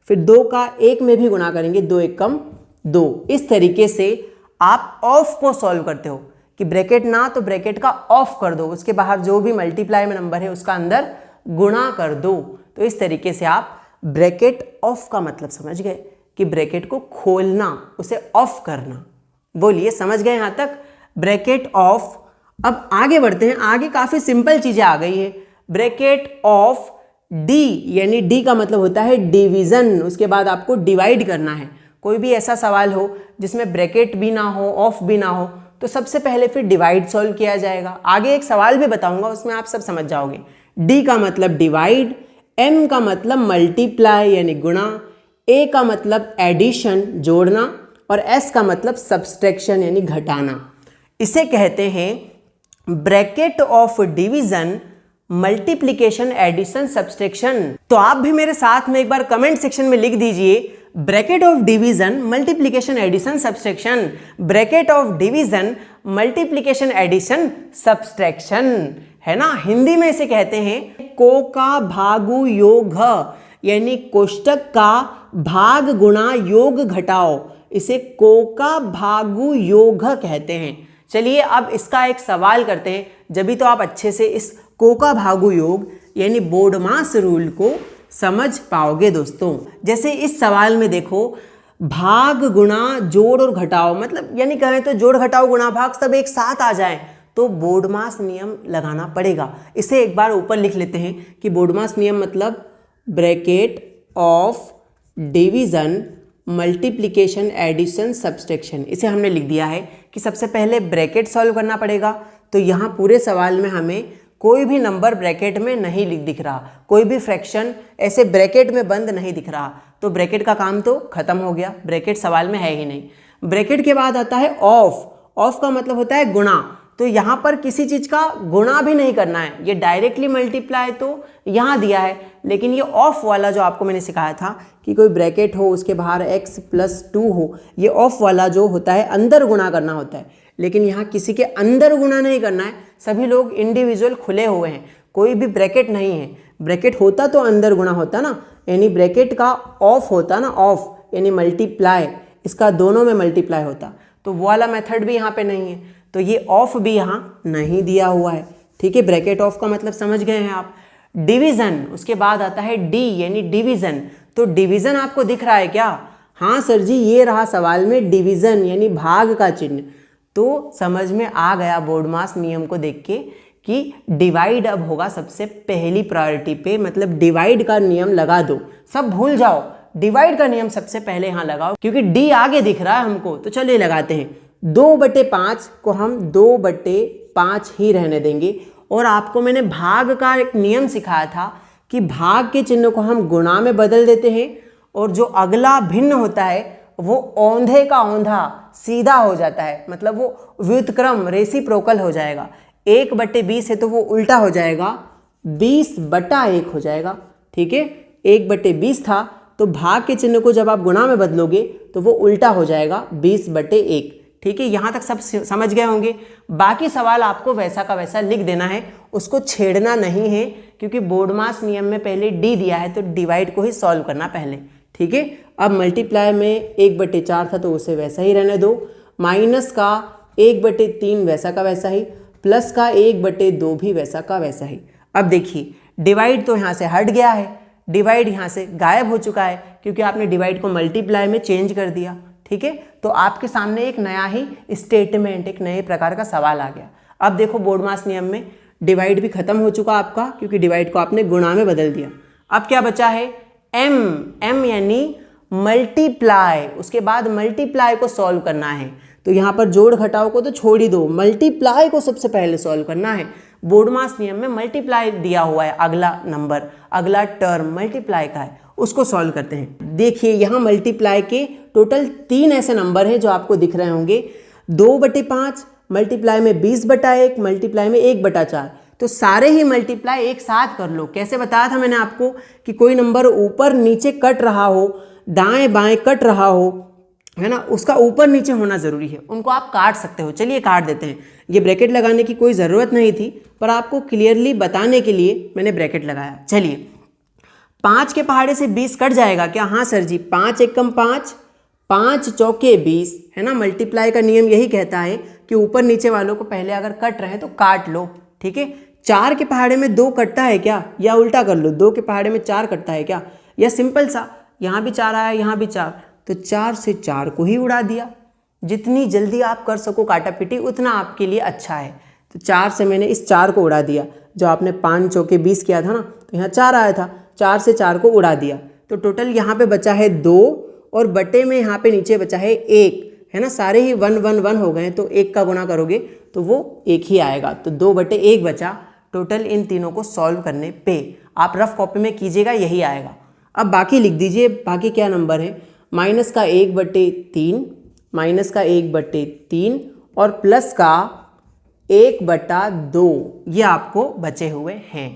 फिर 2 का 1 में भी गुणा करेंगे, 2 1 कम 2। इस तरीके से आप ऑफ को सॉल्व करते हो कि ब्रैकेट ना तो ब्रैकेट का ऑफ कर दो, उसके बाहर जो भी मल्टीप्लाई में नंबर है उसका अंदर गुणा कर दो। तो इस तरीके से आप ब्रैकेट ऑफ का मतलब समझ गए कि ब्रैकेट को खोलना, उसे ऑफ करना। बोलिए, समझ गए यहां तक? Bracket of. अब आगे बढ़ते हैं, आगे काफी सिंपल चीजें आ गई है। ब्रैकेट ऑफ डी, यानी डी का मतलब होता है डिवीजन। उसके बाद आपको डिवाइड करना है। कोई भी ऐसा सवाल हो जिसमें ब्रैकेट भी ना हो, ऑफ भी ना हो, तो सबसे पहले फिर डिवाइड सॉल्व किया जाएगा। आगे एक सवाल भी बताऊंगा, उसमें आप सब समझ जाओगे। डी का मतलब डिवाइड, एम का मतलब मल्टीप्लाई यानी गुणा, ए का मतलब एडिशन जोड़ना, और एस का मतलब सब्सट्रैक्शन यानी घटाना। इसे कहते हैं bracket of division, multiplication, addition, subtraction. तो आप भी मेरे साथ में एक बार कमेंट सेक्शन में लिख दीजिए, bracket of division, multiplication, addition, subtraction. Bracket of division, multiplication, addition, subtraction, है ना। हिंदी में इसे कहते हैं को का भागु योग, यानी कोष्टक का भाग गुणा योग घटाओ, इसे को का भागु योग कहते हैं। चलिए अब इसका एक सवाल करते हैं, जब भी तो आप अच्छे से इस को का भागु योग यानी बोर्डमास रूल को समझ पाओगे दोस्तों। जैसे इस सवाल में देखो, भाग गुणा जोड़ और घटाओ, मतलब यानी कहें तो जोड़ घटाओ गुणा भाग सब एक साथ आ जाए तो बोर्डमास नियम लगाना पड़ेगा। इसे एक बार ऊपर लिख लेते हैं कि बोर्डमास नियम मतलब bracket of division, multiplication, addition, subtraction. इसे हमने लिख दिया है कि सबसे पहले ब्रैकेट सॉल्व करना पड़ेगा। तो यहाँ पूरे सवाल में हमें कोई भी नंबर ब्रैकेट में नहीं दिख रहा, कोई भी फ्रैक्शन ऐसे ब्रैकेट में बंद नहीं दिख रहा, तो ब्रैकेट का काम तो खत्म हो गया, ब्रैकेट सवाल में है ही नहीं। ब्रैकेट के बाद आता है ऑफ। ऑफ का मतलब होता है गुणा, तो यहाँ पर किसी चीज का गुणा भी नहीं करना है, ये डायरेक्टली मल्टीप्लाई तो यहाँ दिया है, लेकिन ये ऑफ वाला जो आपको मैंने सिखाया था कि कोई ब्रैकेट हो उसके बाहर x+2 हो, ये ऑफ वाला जो होता है अंदर गुणा करना होता है, लेकिन यहाँ किसी के अंदर गुणा नहीं करना है, सभी लोग इंडिविजुअल खुले हुए हैं, कोई भी ब्रैकेट नहीं है। ब्रैकेट होता तो अंदर गुणा होता ना, यानी ब्रैकेट का ऑफ होता ना, ऑफ यानी मल्टीप्लाई, इसका दोनों में मल्टीप्लाई होता, तो वो वाला मेथड भी यहाँ पे नहीं है, तो ये ऑफ भी यहाँ नहीं दिया हुआ है। ठीक है, ब्रैकेट ऑफ का मतलब समझ गए हैं आप। डिवीजन, उसके बाद आता है डी यानी डिवीजन। तो डिवीजन आपको दिख रहा है क्या? हाँ सर जी, ये रहा सवाल में डिवीजन यानी भाग का चिन्ह। तो समझ में आ गया बोर्डमास नियम को देख के कि डिवाइड अब होगा सबसे पहली प्रायोरिटी पे, मतलब डिवाइड का नियम लगा दो, सब भूल जाओ, डिवाइड का नियम सबसे पहले यहाँ लगाओ, क्योंकि डी आगे दिख रहा है हमको। तो चलिए लगाते हैं, 2/5 को हम 2/5 ही रहने देंगे। और आपको मैंने भाग का एक नियम सिखाया था कि भाग के चिन्ह को हम गुणा में बदल देते हैं, और जो अगला भिन्न होता है वो औंधे का औंधा सीधा हो जाता है, मतलब वो व्युत्क्रम रेसिप्रोकल हो जाएगा। 1/20 है तो वो उल्टा हो जाएगा, 20/1 हो जाएगा। ठीक है, 1/20 था तो भाग के चिन्ह को जब आप गुणा में बदलोगे तो वो उल्टा हो जाएगा 20/1। ठीक है, यहाँ तक सब समझ गए होंगे। बाकी सवाल आपको वैसा का वैसा लिख देना है, उसको छेड़ना नहीं है, क्योंकि बोर्डमास नियम में पहले डी दिया है तो डिवाइड को ही सॉल्व करना पहले, ठीक है। अब मल्टीप्लाई में 1/4 था तो उसे वैसा ही रहने दो, माइनस का 1/3 वैसा का वैसा ही, प्लस का 1/2 भी वैसा का वैसा ही। अब देखिए डिवाइड तो यहाँ से हट गया है, डिवाइड यहाँ से गायब हो चुका है, क्योंकि आपने डिवाइड को मल्टीप्लाई में चेंज कर दिया, ठीक है। तो आपके सामने एक नया ही स्टेटमेंट, एक नए प्रकार का सवाल आ गया। अब देखो बोर्डमास नियम में डिवाइड भी खत्म हो चुका आपका, क्योंकि डिवाइड को आपने गुणा में बदल दिया। अब क्या बचा है, एम यानी मल्टीप्लाई, उसके बाद मल्टीप्लाई को सॉल्व करना है। तो यहाँ पर जोड़ घटाव को तो छोड़ ही दो, मल्टीप्लाई को सबसे पहले सॉल्व करना है। बोर्डमास नियम में मल्टीप्लाई दिया हुआ है, अगला नंबर, अगला टर्म मल्टीप्लाई का है, उसको सॉल्व करते हैं। देखिए यहाँ मल्टीप्लाई के टोटल 3 ऐसे नंबर हैं जो आपको दिख रहे होंगे, 2/5, मल्टीप्लाई में 20/1, मल्टीप्लाई में 1/4। तो सारे ही मल्टीप्लाई एक साथ कर लो। कैसे बताया था मैंने आपको कि कोई नंबर ऊपर नीचे कट रहा हो, दाएं बाएं कट रहा हो, है ना, उसका ऊपर नीचे होना जरूरी है, उनको आप काट सकते हो। चलिए काट देते हैं। ये ब्रैकेट लगाने की कोई ज़रूरत नहीं थी, पर आपको क्लियरली बताने के लिए मैंने ब्रैकेट लगाया। चलिए 5 के पहाड़े से 20 कट जाएगा क्या? हाँ सर जी, 5 एकम 5, 5 चौके 20, है ना। मल्टीप्लाई का नियम यही कहता है कि ऊपर नीचे वालों को पहले अगर कट रहे तो काट लो, ठीक है। 4 के पहाड़े में 2 कटता है क्या? या उल्टा कर लो, 2 के पहाड़े में 4 कटता है क्या? या सिंपल सा, यहाँ भी 4 आया, यहाँ भी 4, तो 4 से 4 को ही उड़ा दिया। जितनी जल्दी आप कर सको काटा पिटी उतना आपके लिए अच्छा है। तो 4 से मैंने इस 4 को उड़ा दिया, जो आपने 5 चौके 20 किया था ना, तो यहाँ 4 आया था, 4 से 4 को उड़ा दिया। तो टोटल यहाँ पे बचा है 2 और बटे में यहाँ पे नीचे बचा है 1, है ना। सारे ही 1 1 1 हो गए, तो 1 का गुणा करोगे तो वो 1 ही आएगा। तो 2/1 बचा टोटल इन तीनों को सॉल्व करने पे। आप रफ कॉपी में कीजिएगा, यही आएगा। अब बाकी लिख दीजिए, बाकी क्या नंबर है, माइनस का 1/3, माइनस का 1/3 और प्लस का 1/2, ये आपको बचे हुए हैं,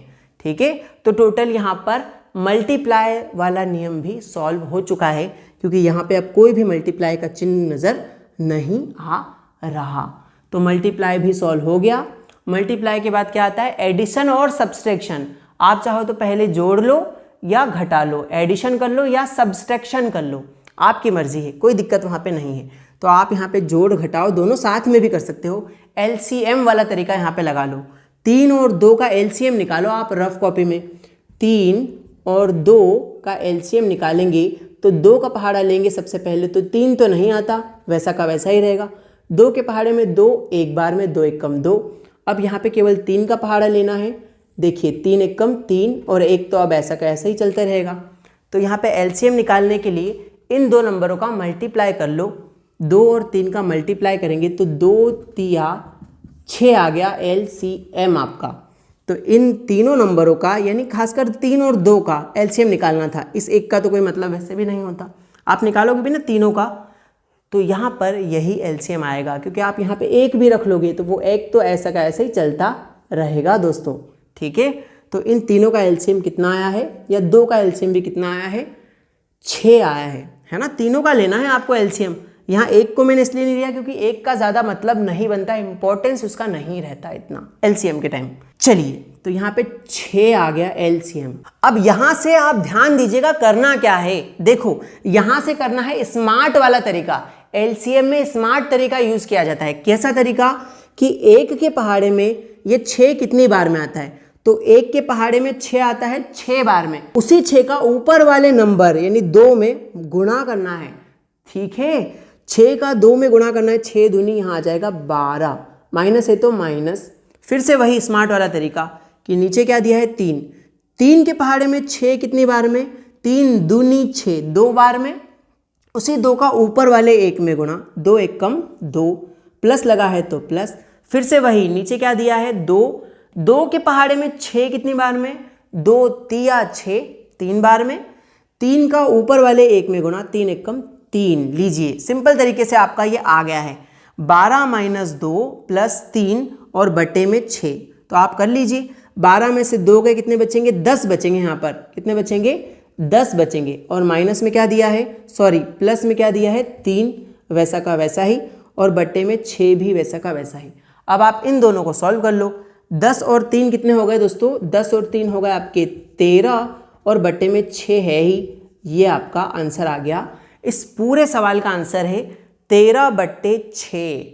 ठीक है। तो टोटल यहाँ पर मल्टीप्लाई वाला नियम भी सॉल्व हो चुका है, क्योंकि यहाँ पे अब कोई भी मल्टीप्लाई का चिन्ह नज़र नहीं आ रहा। तो मल्टीप्लाई भी सॉल्व हो गया। मल्टीप्लाई के बाद क्या आता है, एडिशन और सब्सट्रैक्शन। आप चाहो तो पहले जोड़ लो या घटा लो, एडिशन कर लो या सब्सट्रैक्शन कर लो, आपकी मर्जी है, कोई दिक्कत वहाँ पे नहीं है। तो आप यहाँ पे जोड़ घटाओ दोनों साथ में भी कर सकते हो। LCM वाला तरीका यहाँ पे लगा लो। 3 और 2 का LCM निकालो आप रफ कॉपी में। 3 और 2 का LCM निकालेंगे तो 2 का पहाड़ा लेंगे सबसे पहले, तो 3 तो नहीं आता, वैसा का वैसा ही रहेगा। 2 के पहाड़े में 2, एक बार में 2 एकम 2। अब यहाँ पे केवल 3 का पहाड़ा लेना है। देखिए 3 एकम 3 और 1 तो अब ऐसा का ऐसा ही चलता रहेगा। तो यहाँ पे LCM निकालने के लिए इन 2 नंबरों का मल्टीप्लाई कर लो। 2 और 3 का मल्टीप्लाई करेंगे तो 2 तिया 6 आ गया LCM आपका। तो इन तीनों नंबरों का, यानी खासकर 3 और 2 का LCM निकालना था। इस 1 का तो कोई मतलब वैसे भी नहीं होता, आप निकालोगे भी ना तीनों का, तो यहाँ पर यही LCM आएगा। क्योंकि आप यहाँ पे 1 भी रख लोगे तो वो 1 तो ऐसा का ऐसा ही चलता रहेगा दोस्तों, ठीक है। तो इन तीनों का LCM कितना आया है, या 2 का LCM भी कितना आया है, 6 आया है ना। तीनों का लेना है आपको LCM। यहाँ 1 को मैंने इसलिए नहीं लिया क्योंकि 1 का ज़्यादा मतलब नहीं बनता, इंपॉर्टेंस उसका नहीं रहता इतना LCM के टाइम। चलिए तो यहाँ पे 6 आ गया LCM। अब यहाँ से आप ध्यान दीजिएगा करना क्या है। देखो यहाँ से करना है स्मार्ट वाला तरीका। LCM में स्मार्ट तरीका यूज किया जाता है। कैसा तरीका कि 1 के पहाड़े में ये 6 कितनी बार में आता है, तो 1 के पहाड़े में 6 आता है 6 बार में। उसी 6 का ऊपर वाले नंबर यानी 2 में गुणा करना है, ठीक है। 6 का 2 में गुणा करना है, 6 दूनी यहाँ आ जाएगा 12, माइनस है तो माइनस। फिर से वही स्मार्ट वाला तरीका कि नीचे क्या दिया है 3, 3 के पहाड़े में 6 कितनी बार में, 3 दूनी 6, 2 बार में। उसी 2 का ऊपर वाले 1 में गुणा, 2 एकम 2, प्लस लगा है तो प्लस। फिर से वही नीचे क्या दिया है 2, 2 के पहाड़े में 6 कितनी बार में, 2 तिया 6, 3 बार में। 3 का ऊपर वाले 1 में गुणा, 3 एकम 3। लीजिए सिंपल तरीके से आपका ये आ गया है 12 - 2 + 3 और बटे में 6। तो आप कर लीजिए, 12 में से 2 गए कितने बचेंगे, 10 बचेंगे। यहाँ पर कितने बचेंगे, 10 बचेंगे। और माइनस में क्या दिया है, सॉरी प्लस में क्या दिया है 3, वैसा का वैसा ही। और बट्टे में 6 भी वैसा का वैसा ही। अब आप इन दोनों को सॉल्व कर लो। 10 और 3 कितने हो गए दोस्तों? 10 और 3 हो गए आपके 13 और बट्टे में 6 है ही। ये आपका आंसर आ गया। इस पूरे सवाल का आंसर है 13/6।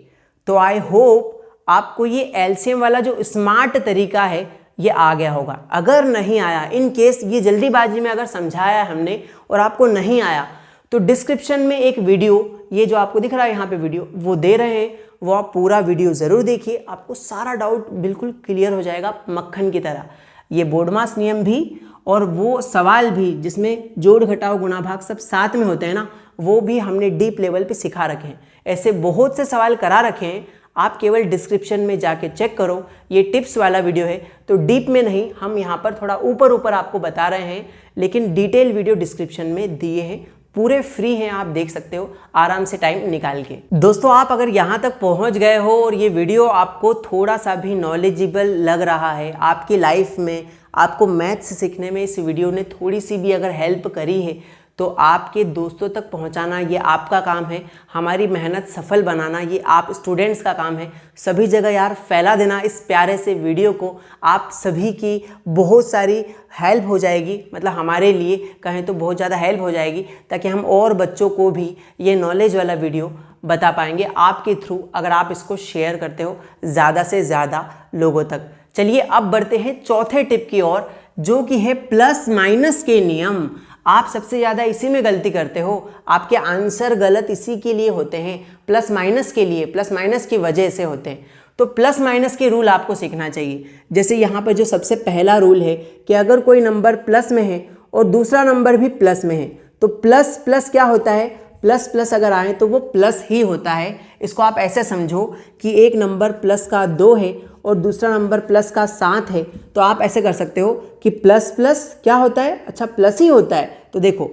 तो आई होप आपको ये एलसीएम वाला जो स्मार्ट तरीका है ये आ गया होगा। अगर नहीं आया, इन केस ये जल्दीबाजी में अगर समझाया है हमने और आपको नहीं आया, तो डिस्क्रिप्शन में एक वीडियो, ये जो आपको दिख रहा है यहाँ पे वीडियो, वो दे रहे हैं, वो आप पूरा वीडियो ज़रूर देखिए। आपको सारा डाउट बिल्कुल क्लियर हो जाएगा मक्खन की तरह। ये बोर्ड मास नियम भी और वो सवाल भी जिसमें जोड़ घटाव गुणा भाग सब साथ में होते हैं ना, वो भी हमने डीप लेवल पे सिखा रखे हैं। ऐसे बहुत से सवाल करा रखे हैं, आप केवल डिस्क्रिप्शन में जाके चेक करो। ये टिप्स वाला वीडियो है, तो डीप में नहीं, हम यहाँ पर थोड़ा ऊपर ऊपर आपको बता रहे हैं, लेकिन डिटेल वीडियो डिस्क्रिप्शन में दिए हैं, पूरे फ्री हैं, आप देख सकते हो आराम से टाइम निकाल के। दोस्तों, आप अगर यहाँ तक पहुँच गए हो और ये वीडियो आपको थोड़ा सा भी नॉलेजेबल लग रहा है, आपकी लाइफ में आपको मैथ्स सीखने में इस वीडियो ने थोड़ी सी भी अगर हेल्प करी है, तो आपके दोस्तों तक पहुंचाना ये आपका काम है। हमारी मेहनत सफल बनाना ये आप स्टूडेंट्स का काम है। सभी जगह यार फैला देना इस प्यारे से वीडियो को। आप सभी की बहुत सारी हेल्प हो जाएगी, मतलब हमारे लिए कहें तो बहुत ज़्यादा हेल्प हो जाएगी, ताकि हम और बच्चों को भी ये नॉलेज वाला वीडियो बता पाएंगे आपके थ्रू, अगर आप इसको शेयर करते हो ज़्यादा से ज़्यादा लोगों तक। चलिए अब बढ़ते हैं चौथे टिप की ओर, जो कि है प्लस माइनस के नियम। आप सबसे ज़्यादा इसी में गलती करते हो, आपके आंसर गलत इसी के लिए होते हैं, प्लस माइनस के लिए, प्लस माइनस की वजह से होते हैं। तो प्लस माइनस के रूल आपको सीखना चाहिए। जैसे यहाँ पर जो सबसे पहला रूल है कि अगर कोई नंबर प्लस में है और दूसरा नंबर भी प्लस में है, तो प्लस प्लस क्या होता है, प्लस प्लस अगर आए तो वो प्लस ही होता है। इसको आप ऐसे समझो कि एक नंबर प्लस का 2 है और दूसरा नंबर प्लस का 7 है, तो आप ऐसे कर सकते हो कि प्लस प्लस क्या होता है, अच्छा प्लस ही होता है। तो देखो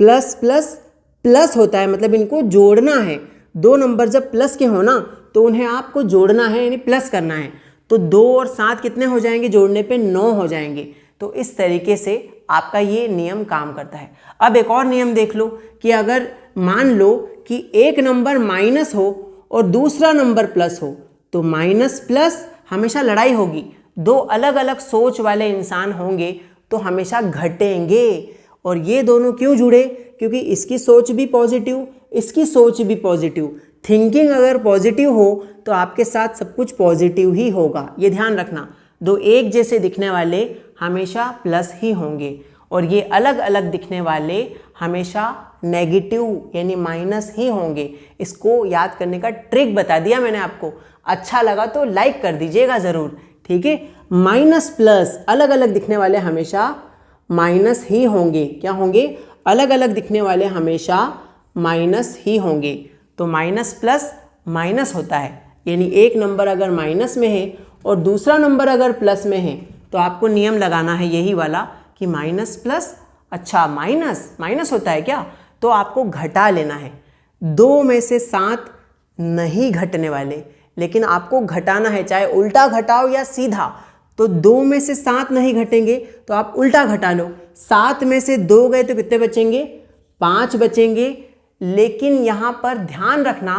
प्लस प्लस प्लस होता है, मतलब इनको जोड़ना है। दो नंबर जब प्लस के हो ना, तो उन्हें आपको जोड़ना है, यानी प्लस करना है। तो 2 और 7 कितने हो जाएंगे, जोड़ने पे 9 हो जाएंगे। तो इस तरीके से आपका ये नियम काम करता है। अब एक और नियम देख लो कि अगर मान लो कि एक नंबर माइनस हो और दूसरा नंबर प्लस हो, तो माइनस प्लस हमेशा लड़ाई होगी। दो अलग अलग सोच वाले इंसान होंगे तो हमेशा घटेंगे। और ये दोनों क्यों जुड़े, क्योंकि इसकी सोच भी पॉजिटिव, इसकी सोच भी पॉजिटिव। थिंकिंग अगर पॉजिटिव हो तो आपके साथ सब कुछ पॉजिटिव ही होगा, ये ध्यान रखना। दो एक जैसे दिखने वाले हमेशा प्लस ही होंगे और ये अलग अलग दिखने वाले हमेशा नेगेटिव यानी माइनस ही होंगे। इसको याद करने का ट्रिक बता दिया मैंने आपको। अच्छा लगा तो लाइक कर दीजिएगा ज़रूर, ठीक है। माइनस प्लस अलग अलग दिखने वाले हमेशा माइनस ही होंगे। क्या होंगे, अलग अलग दिखने वाले हमेशा माइनस ही होंगे। तो माइनस प्लस माइनस होता है, यानी एक नंबर अगर माइनस में है और दूसरा नंबर अगर प्लस में है, तो आपको नियम लगाना है यही वाला कि माइनस प्लस, अच्छा माइनस माइनस होता है क्या, तो आपको घटा लेना है। 2 में से 7 नहीं घटने वाले, लेकिन आपको घटाना है, चाहे उल्टा घटाओ या सीधा। तो 2 में से 7 नहीं घटेंगे तो आप उल्टा घटा लो। 7 में से 2 गए तो कितने बचेंगे, 5 बचेंगे। लेकिन यहाँ पर ध्यान रखना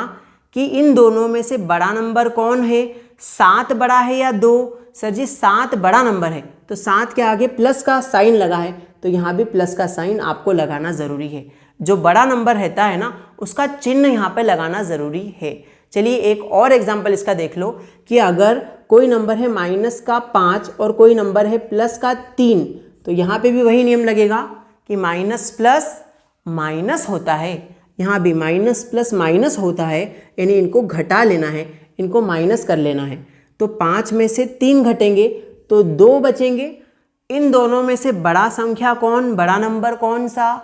कि इन दोनों में से बड़ा नंबर कौन है, 7 बड़ा है या 2? सर जी 7 बड़ा नंबर है, तो 7 के आगे प्लस का साइन लगा है, तो यहाँ भी प्लस का साइन आपको लगाना ज़रूरी है। जो बड़ा नंबर रहता है ना, उसका चिन्ह यहाँ पे लगाना ज़रूरी है। चलिए एक और एग्जाम्पल इसका देख लो कि अगर कोई नंबर है माइनस का 5 और कोई नंबर है प्लस का 3, तो यहाँ पे भी वही नियम लगेगा कि माइनस प्लस माइनस होता है। यहाँ भी माइनस प्लस माइनस होता है, यानी इनको घटा लेना है, इनको माइनस कर लेना है। तो 5 में से 3 घटेंगे तो 2 बचेंगे। इन दोनों में से बड़ा संख्या कौन, बड़ा नंबर कौन सा,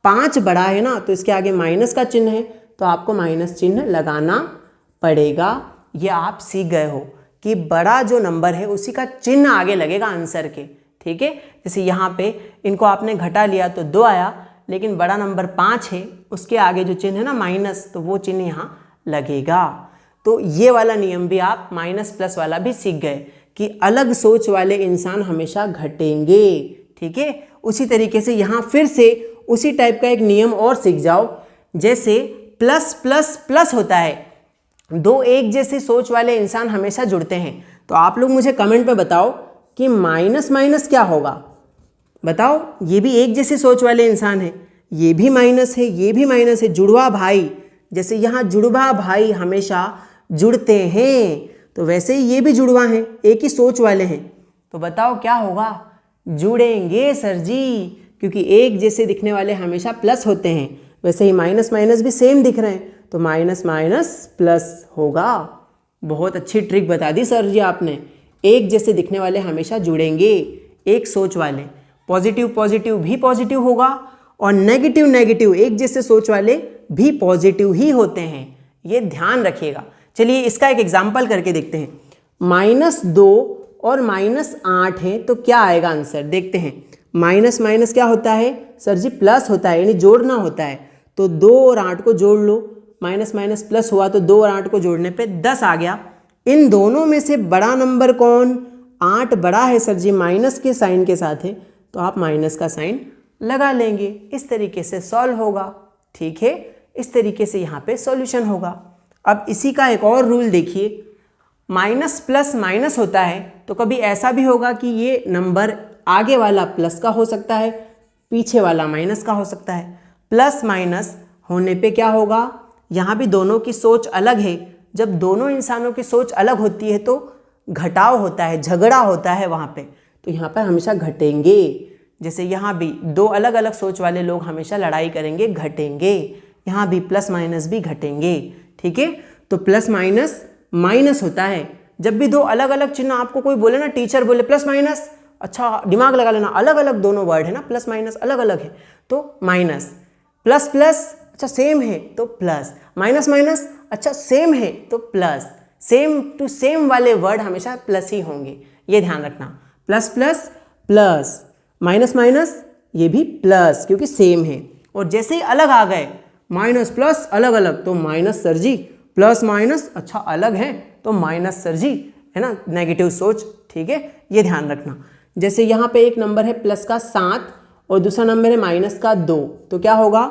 5 बड़ा है ना, तो इसके आगे माइनस का चिन्ह है, तो आपको माइनस चिन्ह लगाना पड़ेगा। ये आप सीख गए हो कि बड़ा जो नंबर है उसी का चिन्ह आगे लगेगा आंसर के, ठीक है। जैसे यहाँ पे इनको आपने घटा लिया तो 2 आया, लेकिन बड़ा नंबर 5 है, उसके आगे जो चिन्ह है ना माइनस, तो वो चिन्ह यहाँ लगेगा। तो ये वाला नियम भी आप माइनस प्लस वाला भी सीख गए कि अलग सोच वाले इंसान हमेशा घटेंगे, ठीक है। उसी तरीके से यहाँ फिर से उसी टाइप का एक नियम और सीख जाओ। जैसे प्लस प्लस प्लस होता है, दो एक जैसी सोच वाले इंसान हमेशा जुड़ते हैं। तो आप लोग मुझे कमेंट में बताओ कि माइनस माइनस क्या होगा। बताओ, ये भी एक जैसी सोच वाले इंसान हैं, ये भी माइनस है, ये भी माइनस है, जुड़वा भाई। जैसे यहाँ जुड़वा भाई हमेशा जुड़ते हैं, तो वैसे ही ये भी जुड़वा हैं, एक ही सोच वाले हैं। तो बताओ क्या होगा? जुड़ेंगे सर जी, क्योंकि एक जैसे दिखने वाले हमेशा प्लस होते हैं। वैसे ही माइनस माइनस भी सेम दिख रहे हैं, तो माइनस माइनस प्लस होगा। बहुत अच्छी ट्रिक बता दी सर जी आपने। एक जैसे दिखने वाले हमेशा जुड़ेंगे, एक सोच वाले। पॉजिटिव पॉजिटिव भी पॉजिटिव होगा, और नेगेटिव नेगेटिव एक जैसे सोच वाले भी पॉजिटिव ही होते हैं, ये ध्यान रखिएगा। चलिए इसका एक एग्जाम्पल करके देखते हैं। -2 और -8 है, तो क्या आएगा आंसर? देखते हैं। माइनस माइनस क्या होता है सर जी? प्लस होता है, यानी जोड़ना होता है। तो 2 और 8 को जोड़ लो, माइनस माइनस प्लस हुआ, तो 2 और 8 को जोड़ने पे 10 आ गया। इन दोनों में से बड़ा नंबर कौन? 8 बड़ा है सर जी, माइनस के साइन के साथ है, तो आप माइनस का साइन लगा लेंगे। इस तरीके से सॉल्व होगा, ठीक है। इस तरीके से यहाँ पे सॉल्यूशन होगा। अब इसी का एक और रूल देखिए, माइनस प्लस माइनस होता है, तो कभी ऐसा भी होगा कि ये नंबर आगे वाला प्लस का हो सकता है, पीछे वाला माइनस का हो सकता है। प्लस माइनस होने पे क्या होगा? यहाँ भी दोनों की सोच अलग है। जब दोनों इंसानों की सोच अलग होती है तो घटाव होता है, झगड़ा होता है वहाँ पे, तो यहाँ पर हमेशा घटेंगे। जैसे यहाँ भी दो अलग अलग सोच वाले लोग हमेशा लड़ाई करेंगे, घटेंगे। यहाँ भी प्लस माइनस भी घटेंगे, ठीक है। तो प्लस माइनस माइनस होता है। जब भी दो अलग अलग चिन्ह आपको कोई बोले ना, टीचर बोले प्लस माइनस, अच्छा दिमाग लगा लेना, अलग अलग दोनों वर्ड है ना, प्लस माइनस अलग अलग है, तो माइनस। प्लस प्लस अच्छा सेम है तो प्लस, माइनस माइनस अच्छा सेम है तो प्लस। सेम टू सेम वाले वर्ड हमेशा प्लस ही होंगे, ये ध्यान रखना। Plus plus plus, minus minus ये भी प्लस, क्योंकि सेम है। और जैसे ही अलग आ गए, माइनस प्लस अलग अलग, तो माइनस सर जी, प्लस माइनस अच्छा अलग है तो माइनस सर जी, है ना, नेगेटिव सोच, ठीक है, ये ध्यान रखना। जैसे यहाँ पे एक नंबर है प्लस का 7 और दूसरा नंबर है माइनस का 2, तो क्या होगा?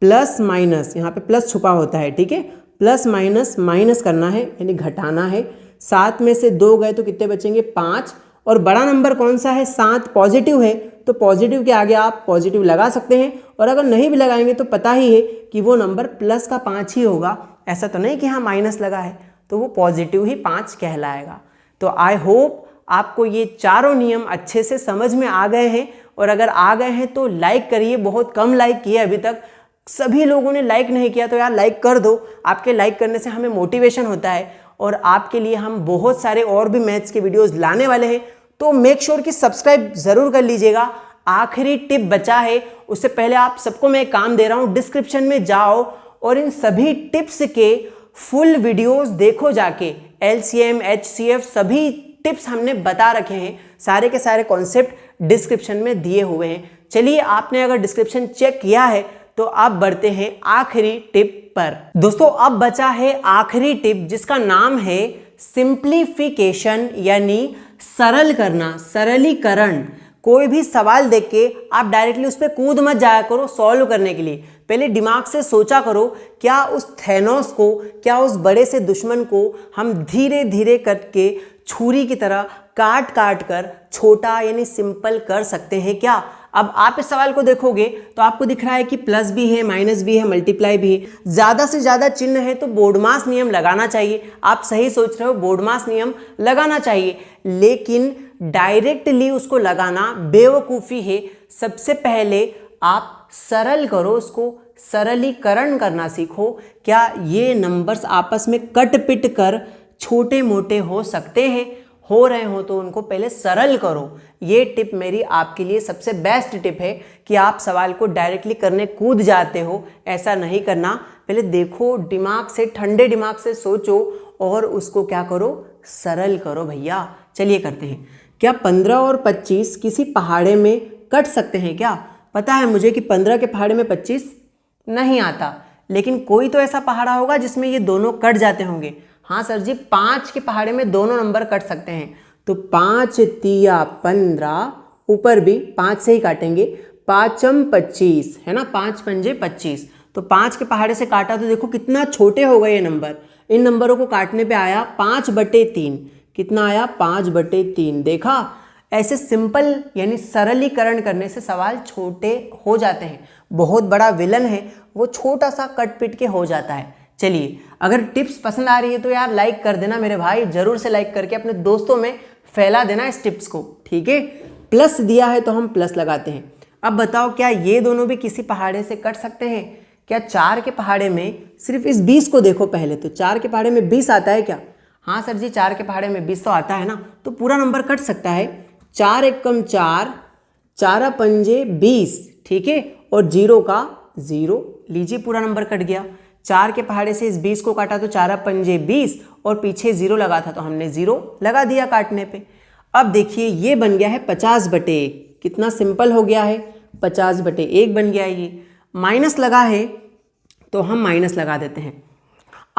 प्लस माइनस, यहाँ पे प्लस छुपा होता है, ठीक है, प्लस माइनस माइनस करना है, यानी घटाना है। 7 में से 2 गए तो कितने बचेंगे? 5। और बड़ा नंबर कौन सा है? 7 पॉजिटिव है, तो पॉजिटिव के आगे आप पॉजिटिव लगा सकते हैं, और अगर नहीं भी लगाएंगे तो पता ही है कि वो नंबर प्लस का 5 ही होगा। ऐसा तो नहीं कि हाँ माइनस लगा है, तो वो पॉजिटिव ही 5 कहलाएगा। तो आई होप आपको ये चारों नियम अच्छे से समझ में आ गए हैं, और अगर आ गए हैं तो लाइक करिए। बहुत कम लाइक किए अभी तक, सभी लोगों ने लाइक नहीं किया, तो यार लाइक कर दो। आपके लाइक करने से हमें मोटिवेशन होता है, और आपके लिए हम बहुत सारे और भी मैथ्स के वीडियोस लाने वाले हैं। तो मेक श्योर कि सब्सक्राइब जरूर कर लीजिएगा। आखिरी टिप बचा है, उससे पहले आप सबको मैं एक काम दे रहा हूं, डिस्क्रिप्शन में जाओ और इन सभी टिप्स के फुल वीडियोस देखो जाके। LCM, HCF सभी टिप्स हमने बता रखे हैं, सारे के सारे कॉन्सेप्ट डिस्क्रिप्शन में दिए हुए हैं। चलिए, आपने अगर डिस्क्रिप्शन चेक किया है तो आप बढ़ते हैं आखिरी टिप पर। दोस्तों, अब बचा है आखिरी टिप, जिसका नाम है सिंप्लीफिकेशन, यानी सरल करना, सरलीकरण। कोई भी सवाल देख के आप डायरेक्टली उस पर कूद मत जाया करो सॉल्व करने के लिए। पहले दिमाग से सोचा करो, क्या उस थैनोस को, क्या उस बड़े से दुश्मन को हम धीरे धीरे करके छुरी की तरह काट काट कर छोटा यानी सिंपल कर सकते हैं क्या? अब आप इस सवाल को देखोगे तो आपको दिख रहा है कि प्लस भी है, माइनस भी है, मल्टीप्लाई भी है, ज़्यादा से ज़्यादा चिन्ह है, तो बोर्डमास नियम लगाना चाहिए। आप सही सोच रहे हो, बोर्डमास नियम लगाना चाहिए, लेकिन डायरेक्टली उसको लगाना बेवकूफ़ी है। सबसे पहले आप सरल करो, उसको सरलीकरण करना सीखो। क्या ये नंबर्स आपस में कट पिट कर छोटे मोटे हो सकते हैं? हो रहे हो तो उनको पहले सरल करो। ये टिप मेरी आपके लिए सबसे बेस्ट टिप है कि आप सवाल को डायरेक्टली करने कूद जाते हो, ऐसा नहीं करना। पहले देखो, दिमाग से, ठंडे दिमाग से सोचो और उसको क्या करो, सरल करो भैया। चलिए करते हैं। क्या 15 और 25 किसी पहाड़े में कट सकते हैं क्या? पता है मुझे कि 15 के पहाड़े में 25 नहीं आता, लेकिन कोई तो ऐसा पहाड़ा होगा जिसमें ये दोनों कट जाते होंगे। हाँ सर जी, 5 के पहाड़े में दोनों नंबर कट सकते हैं। तो 5 तिया 15, ऊपर भी 5 से ही काटेंगे, 5m 25 है ना, 5 पंजे 25। तो 5 के पहाड़े से काटा तो देखो कितना छोटे हो गए ये नंबर, इन नंबरों को काटने पे आया 5/3। कितना आया? 5/3। देखा, ऐसे सिंपल यानी सरलीकरण करने से सवाल छोटे हो जाते हैं। बहुत बड़ा विलन है वो छोटा सा कट पिट के हो जाता है। चलिए, अगर टिप्स पसंद आ रही है तो यार लाइक कर देना मेरे भाई, जरूर से लाइक करके अपने दोस्तों में फैला देना इस टिप्स को, ठीक है। प्लस दिया है तो हम प्लस लगाते हैं। अब बताओ, क्या ये दोनों भी किसी पहाड़े से कट सकते हैं? क्या 4 के पहाड़े में सिर्फ इस 20 को देखो पहले तो, 4 के पहाड़े में 20 आता है क्या? हाँ सर जी, 4 के पहाड़े में 20 तो आता है ना, तो पूरा नंबर कट सकता है। 4 एकम 4, 4 पंजे 20, ठीक है, और 0 का 0, लीजिए पूरा नंबर कट गया। 4 के पहाड़े से इस 20 को काटा तो 4 पंजे 20, और पीछे 0 लगा था तो हमने 0 लगा दिया काटने पे। अब देखिए ये बन गया है 50/1। कितना सिंपल हो गया है, 50/1 बन गया। ये माइनस लगा है तो हम माइनस लगा देते हैं।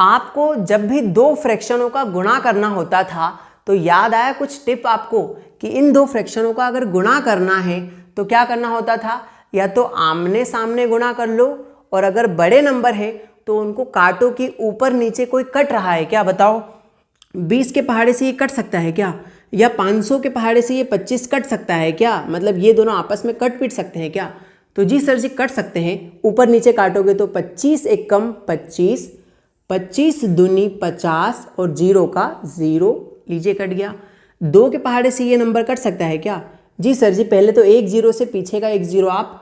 आपको जब भी दो फ्रैक्शनों का गुणा करना होता था तो याद आया कुछ टिप आपको कि इन दो फ्रैक्शनों का अगर गुणा करना है तो क्या करना होता था? या तो आमने सामने गुणा कर लो, और अगर बड़े नंबर है तो उनको काटो कि ऊपर नीचे कोई कट रहा है क्या? बताओ, 20 के पहाड़े से ये कट सकता है क्या? या 500 के पहाड़े से ये 25 कट सकता है क्या? मतलब ये दोनों आपस में कट पीट सकते हैं क्या? तो जी सर जी कट सकते हैं। ऊपर नीचे काटोगे तो 25 एकम 25, 25 दूनी 50, और 0 का 0, लीजिए कट गया। 2 के पहाड़े से ये नंबर कट सकता है क्या? जी सर जी, पहले तो 1 0 से पीछे का 1 0 आप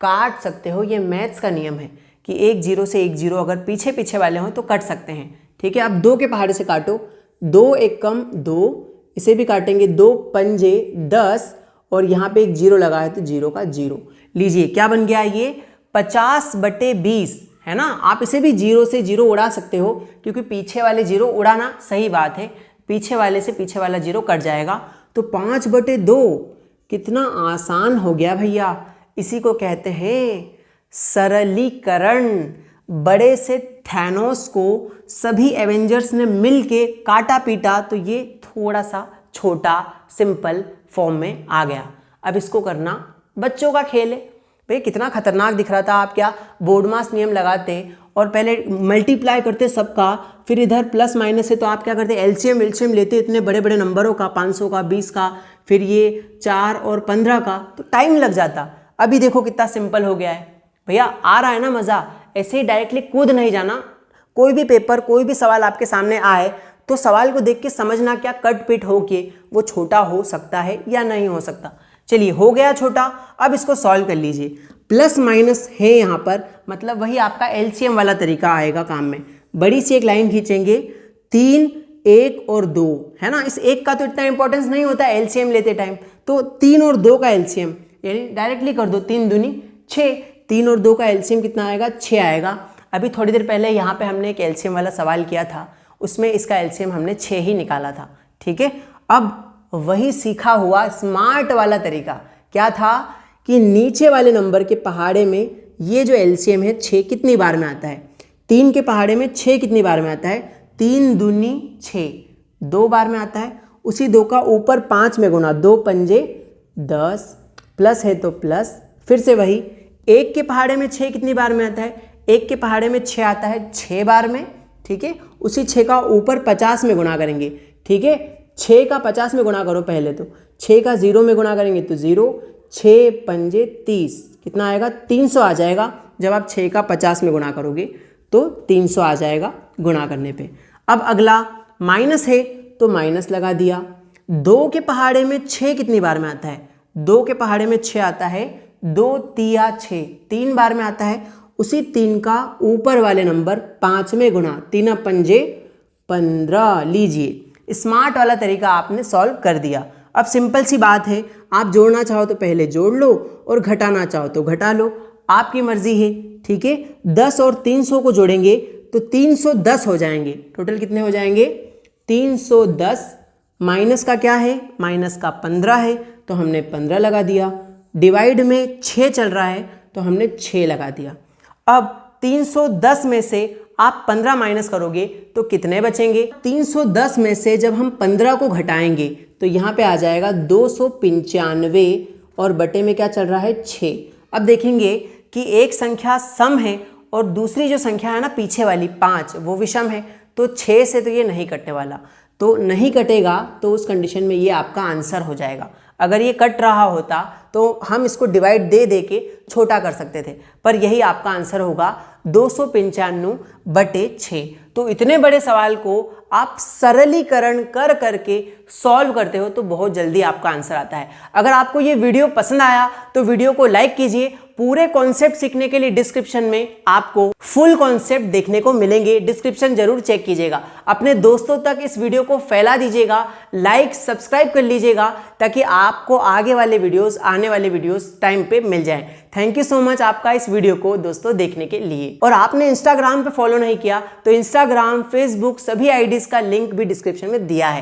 काट सकते हो, ये मैथ्स का नियम है कि 1 0 से 1 0 अगर पीछे पीछे वाले हों तो कट सकते हैं, ठीक है। अब 2 के पहाड़े से काटो, 2 एकम 2, इसे भी काटेंगे, 2 पंजे 10, और यहाँ पे 1 0 लगा है तो 0 का 0, लीजिए क्या बन गया ये 50/20, है ना। आप इसे भी 0 से 0 उड़ा सकते हो क्योंकि पीछे वाले 0 उड़ाना सही बात है, पीछे वाले से पीछे वाला 0 कट जाएगा। तो 5/2 कितना आसान हो गया भैया। इसी को कहते हैं सरलीकरण। बड़े से थैनोस को सभी एवेंजर्स ने मिलके काटा पीटा तो ये थोड़ा सा छोटा सिंपल फॉर्म में आ गया। अब इसको करना बच्चों का खेल है। भाई कितना खतरनाक दिख रहा था, आप क्या बोर्ड मास नियम लगाते और पहले मल्टीप्लाई करते सबका, फिर इधर प्लस माइनस है तो आप क्या करते, एलसीएम विलसीएम लेते इतने बड़े बड़े नंबरों का, 500 का, 20 का, फिर ये 4 और 15 का, तो टाइम लग जाता। अभी देखो कितना सिंपल हो गया है भैया। आ रहा है ना मज़ा? ऐसे ही डायरेक्टली कूद नहीं जाना। कोई भी पेपर, कोई भी सवाल आपके सामने आए तो सवाल को देख के समझना क्या कट पिट हो के वो छोटा हो सकता है या नहीं हो सकता। चलिए हो गया छोटा, अब इसको सॉल्व कर लीजिए। प्लस माइनस है यहाँ पर, मतलब वही आपका एलसीएम वाला तरीका आएगा काम में। बड़ी सी एक लाइन खींचेंगे, 3, 1 और 2, है ना। इस 1 का तो इतना इंपॉर्टेंस नहीं होता एलसीएम लेते टाइम, तो 3 और 2 का एलसीएम यानी डायरेक्टली कर दो, 3 दूनी 6, 3 और 2 का एलसीएम कितना आएगा? 6 आएगा। अभी थोड़ी देर पहले यहाँ पे हमने एक एलसीएम वाला सवाल किया था, उसमें इसका एलसीएम हमने 6 ही निकाला था, ठीक है। अब वही सीखा हुआ स्मार्ट वाला तरीका क्या था कि नीचे वाले नंबर के पहाड़े में ये जो एलसीएम है 6 कितनी बार में आता है? 3 के पहाड़े में 6 कितनी बार में आता है? 3 दूनी 6, 2 बार में आता है। उसी 2 का ऊपर 5 में गुना, 2 पंजे 10, प्लस है तो प्लस, फिर से वही 1 के पहाड़े में 6 कितनी बार में आता है? 1 के पहाड़े में 6 आता है 6 बार में, ठीक है। उसी 6 का ऊपर 50 में गुणा करेंगे, ठीक है। 6 का 50 में गुणा करो पहले तो, 6 का 0 में गुणा करेंगे तो 0, 6 पंजे 30, कितना आएगा? 300 आ जाएगा। जब आप 6 का 50 में गुणा करोगे तो 300 आ जाएगा गुणा करने पे। अब अगला माइनस है तो माइनस लगा दिया। 2 के पहाड़े में 6 कितनी बार में आता है? 2 के पहाड़े में 6 आता है, 2 तिया 6, 3 बार में आता है। उसी 3 का ऊपर वाले नंबर 5 में गुणा, 3 पंजे 15, लीजिए स्मार्ट वाला तरीका आपने सॉल्व कर दिया। अब सिंपल सी बात है, आप जोड़ना चाहो तो पहले जोड़ लो और घटाना चाहो तो घटा लो, आपकी मर्जी है, ठीक है। 10 और 300 को जोड़ेंगे तो 310 हो जाएंगे। टोटल कितने हो जाएंगे? 310। माइनस का क्या है? माइनस का 15 है तो हमने 15 लगा दिया। डिवाइड में 6 चल रहा है तो हमने 6 लगा दिया। अब 310 में से आप 15 माइनस करोगे तो कितने बचेंगे? 310 में से जब हम 15 को घटाएंगे तो यहाँ पे आ जाएगा 295, और बटे में क्या चल रहा है? 6। अब देखेंगे कि एक संख्या सम है और दूसरी जो संख्या है ना पीछे वाली 5, वो विषम है, तो 6 से तो ये नहीं कटने वाला, तो नहीं कटेगा, तो उस कंडीशन में ये आपका आंसर हो जाएगा। अगर ये कट रहा होता तो हम इसको डिवाइड दे दे के छोटा कर सकते थे, पर यही आपका आंसर होगा 295/6। तो इतने बड़े सवाल को आप सरलीकरण कर करके सॉल्व करते हो तो बहुत जल्दी आपका आंसर आता है। अगर आपको ये वीडियो पसंद आया तो वीडियो को लाइक कीजिए। पूरे कॉन्सेप्ट सीखने के लिए डिस्क्रिप्शन में आपको फुल कॉन्सेप्ट देखने को मिलेंगे, डिस्क्रिप्शन जरूर चेक कीजिएगा। अपने दोस्तों तक इस वीडियो को फैला दीजिएगा, लाइक सब्सक्राइब कर लीजिएगा, ताकि आपको आने वाले वीडियोस टाइम पे मिल जाएं। थैंक यू सो मच आपका इस वीडियो को दोस्तों देखने के लिए। और आपने इंस्टाग्राम पे फॉलो नहीं किया तो इंस्टाग्राम, फेसबुक सभी आईडीज का लिंक भी डिस्क्रिप्शन में दिया है।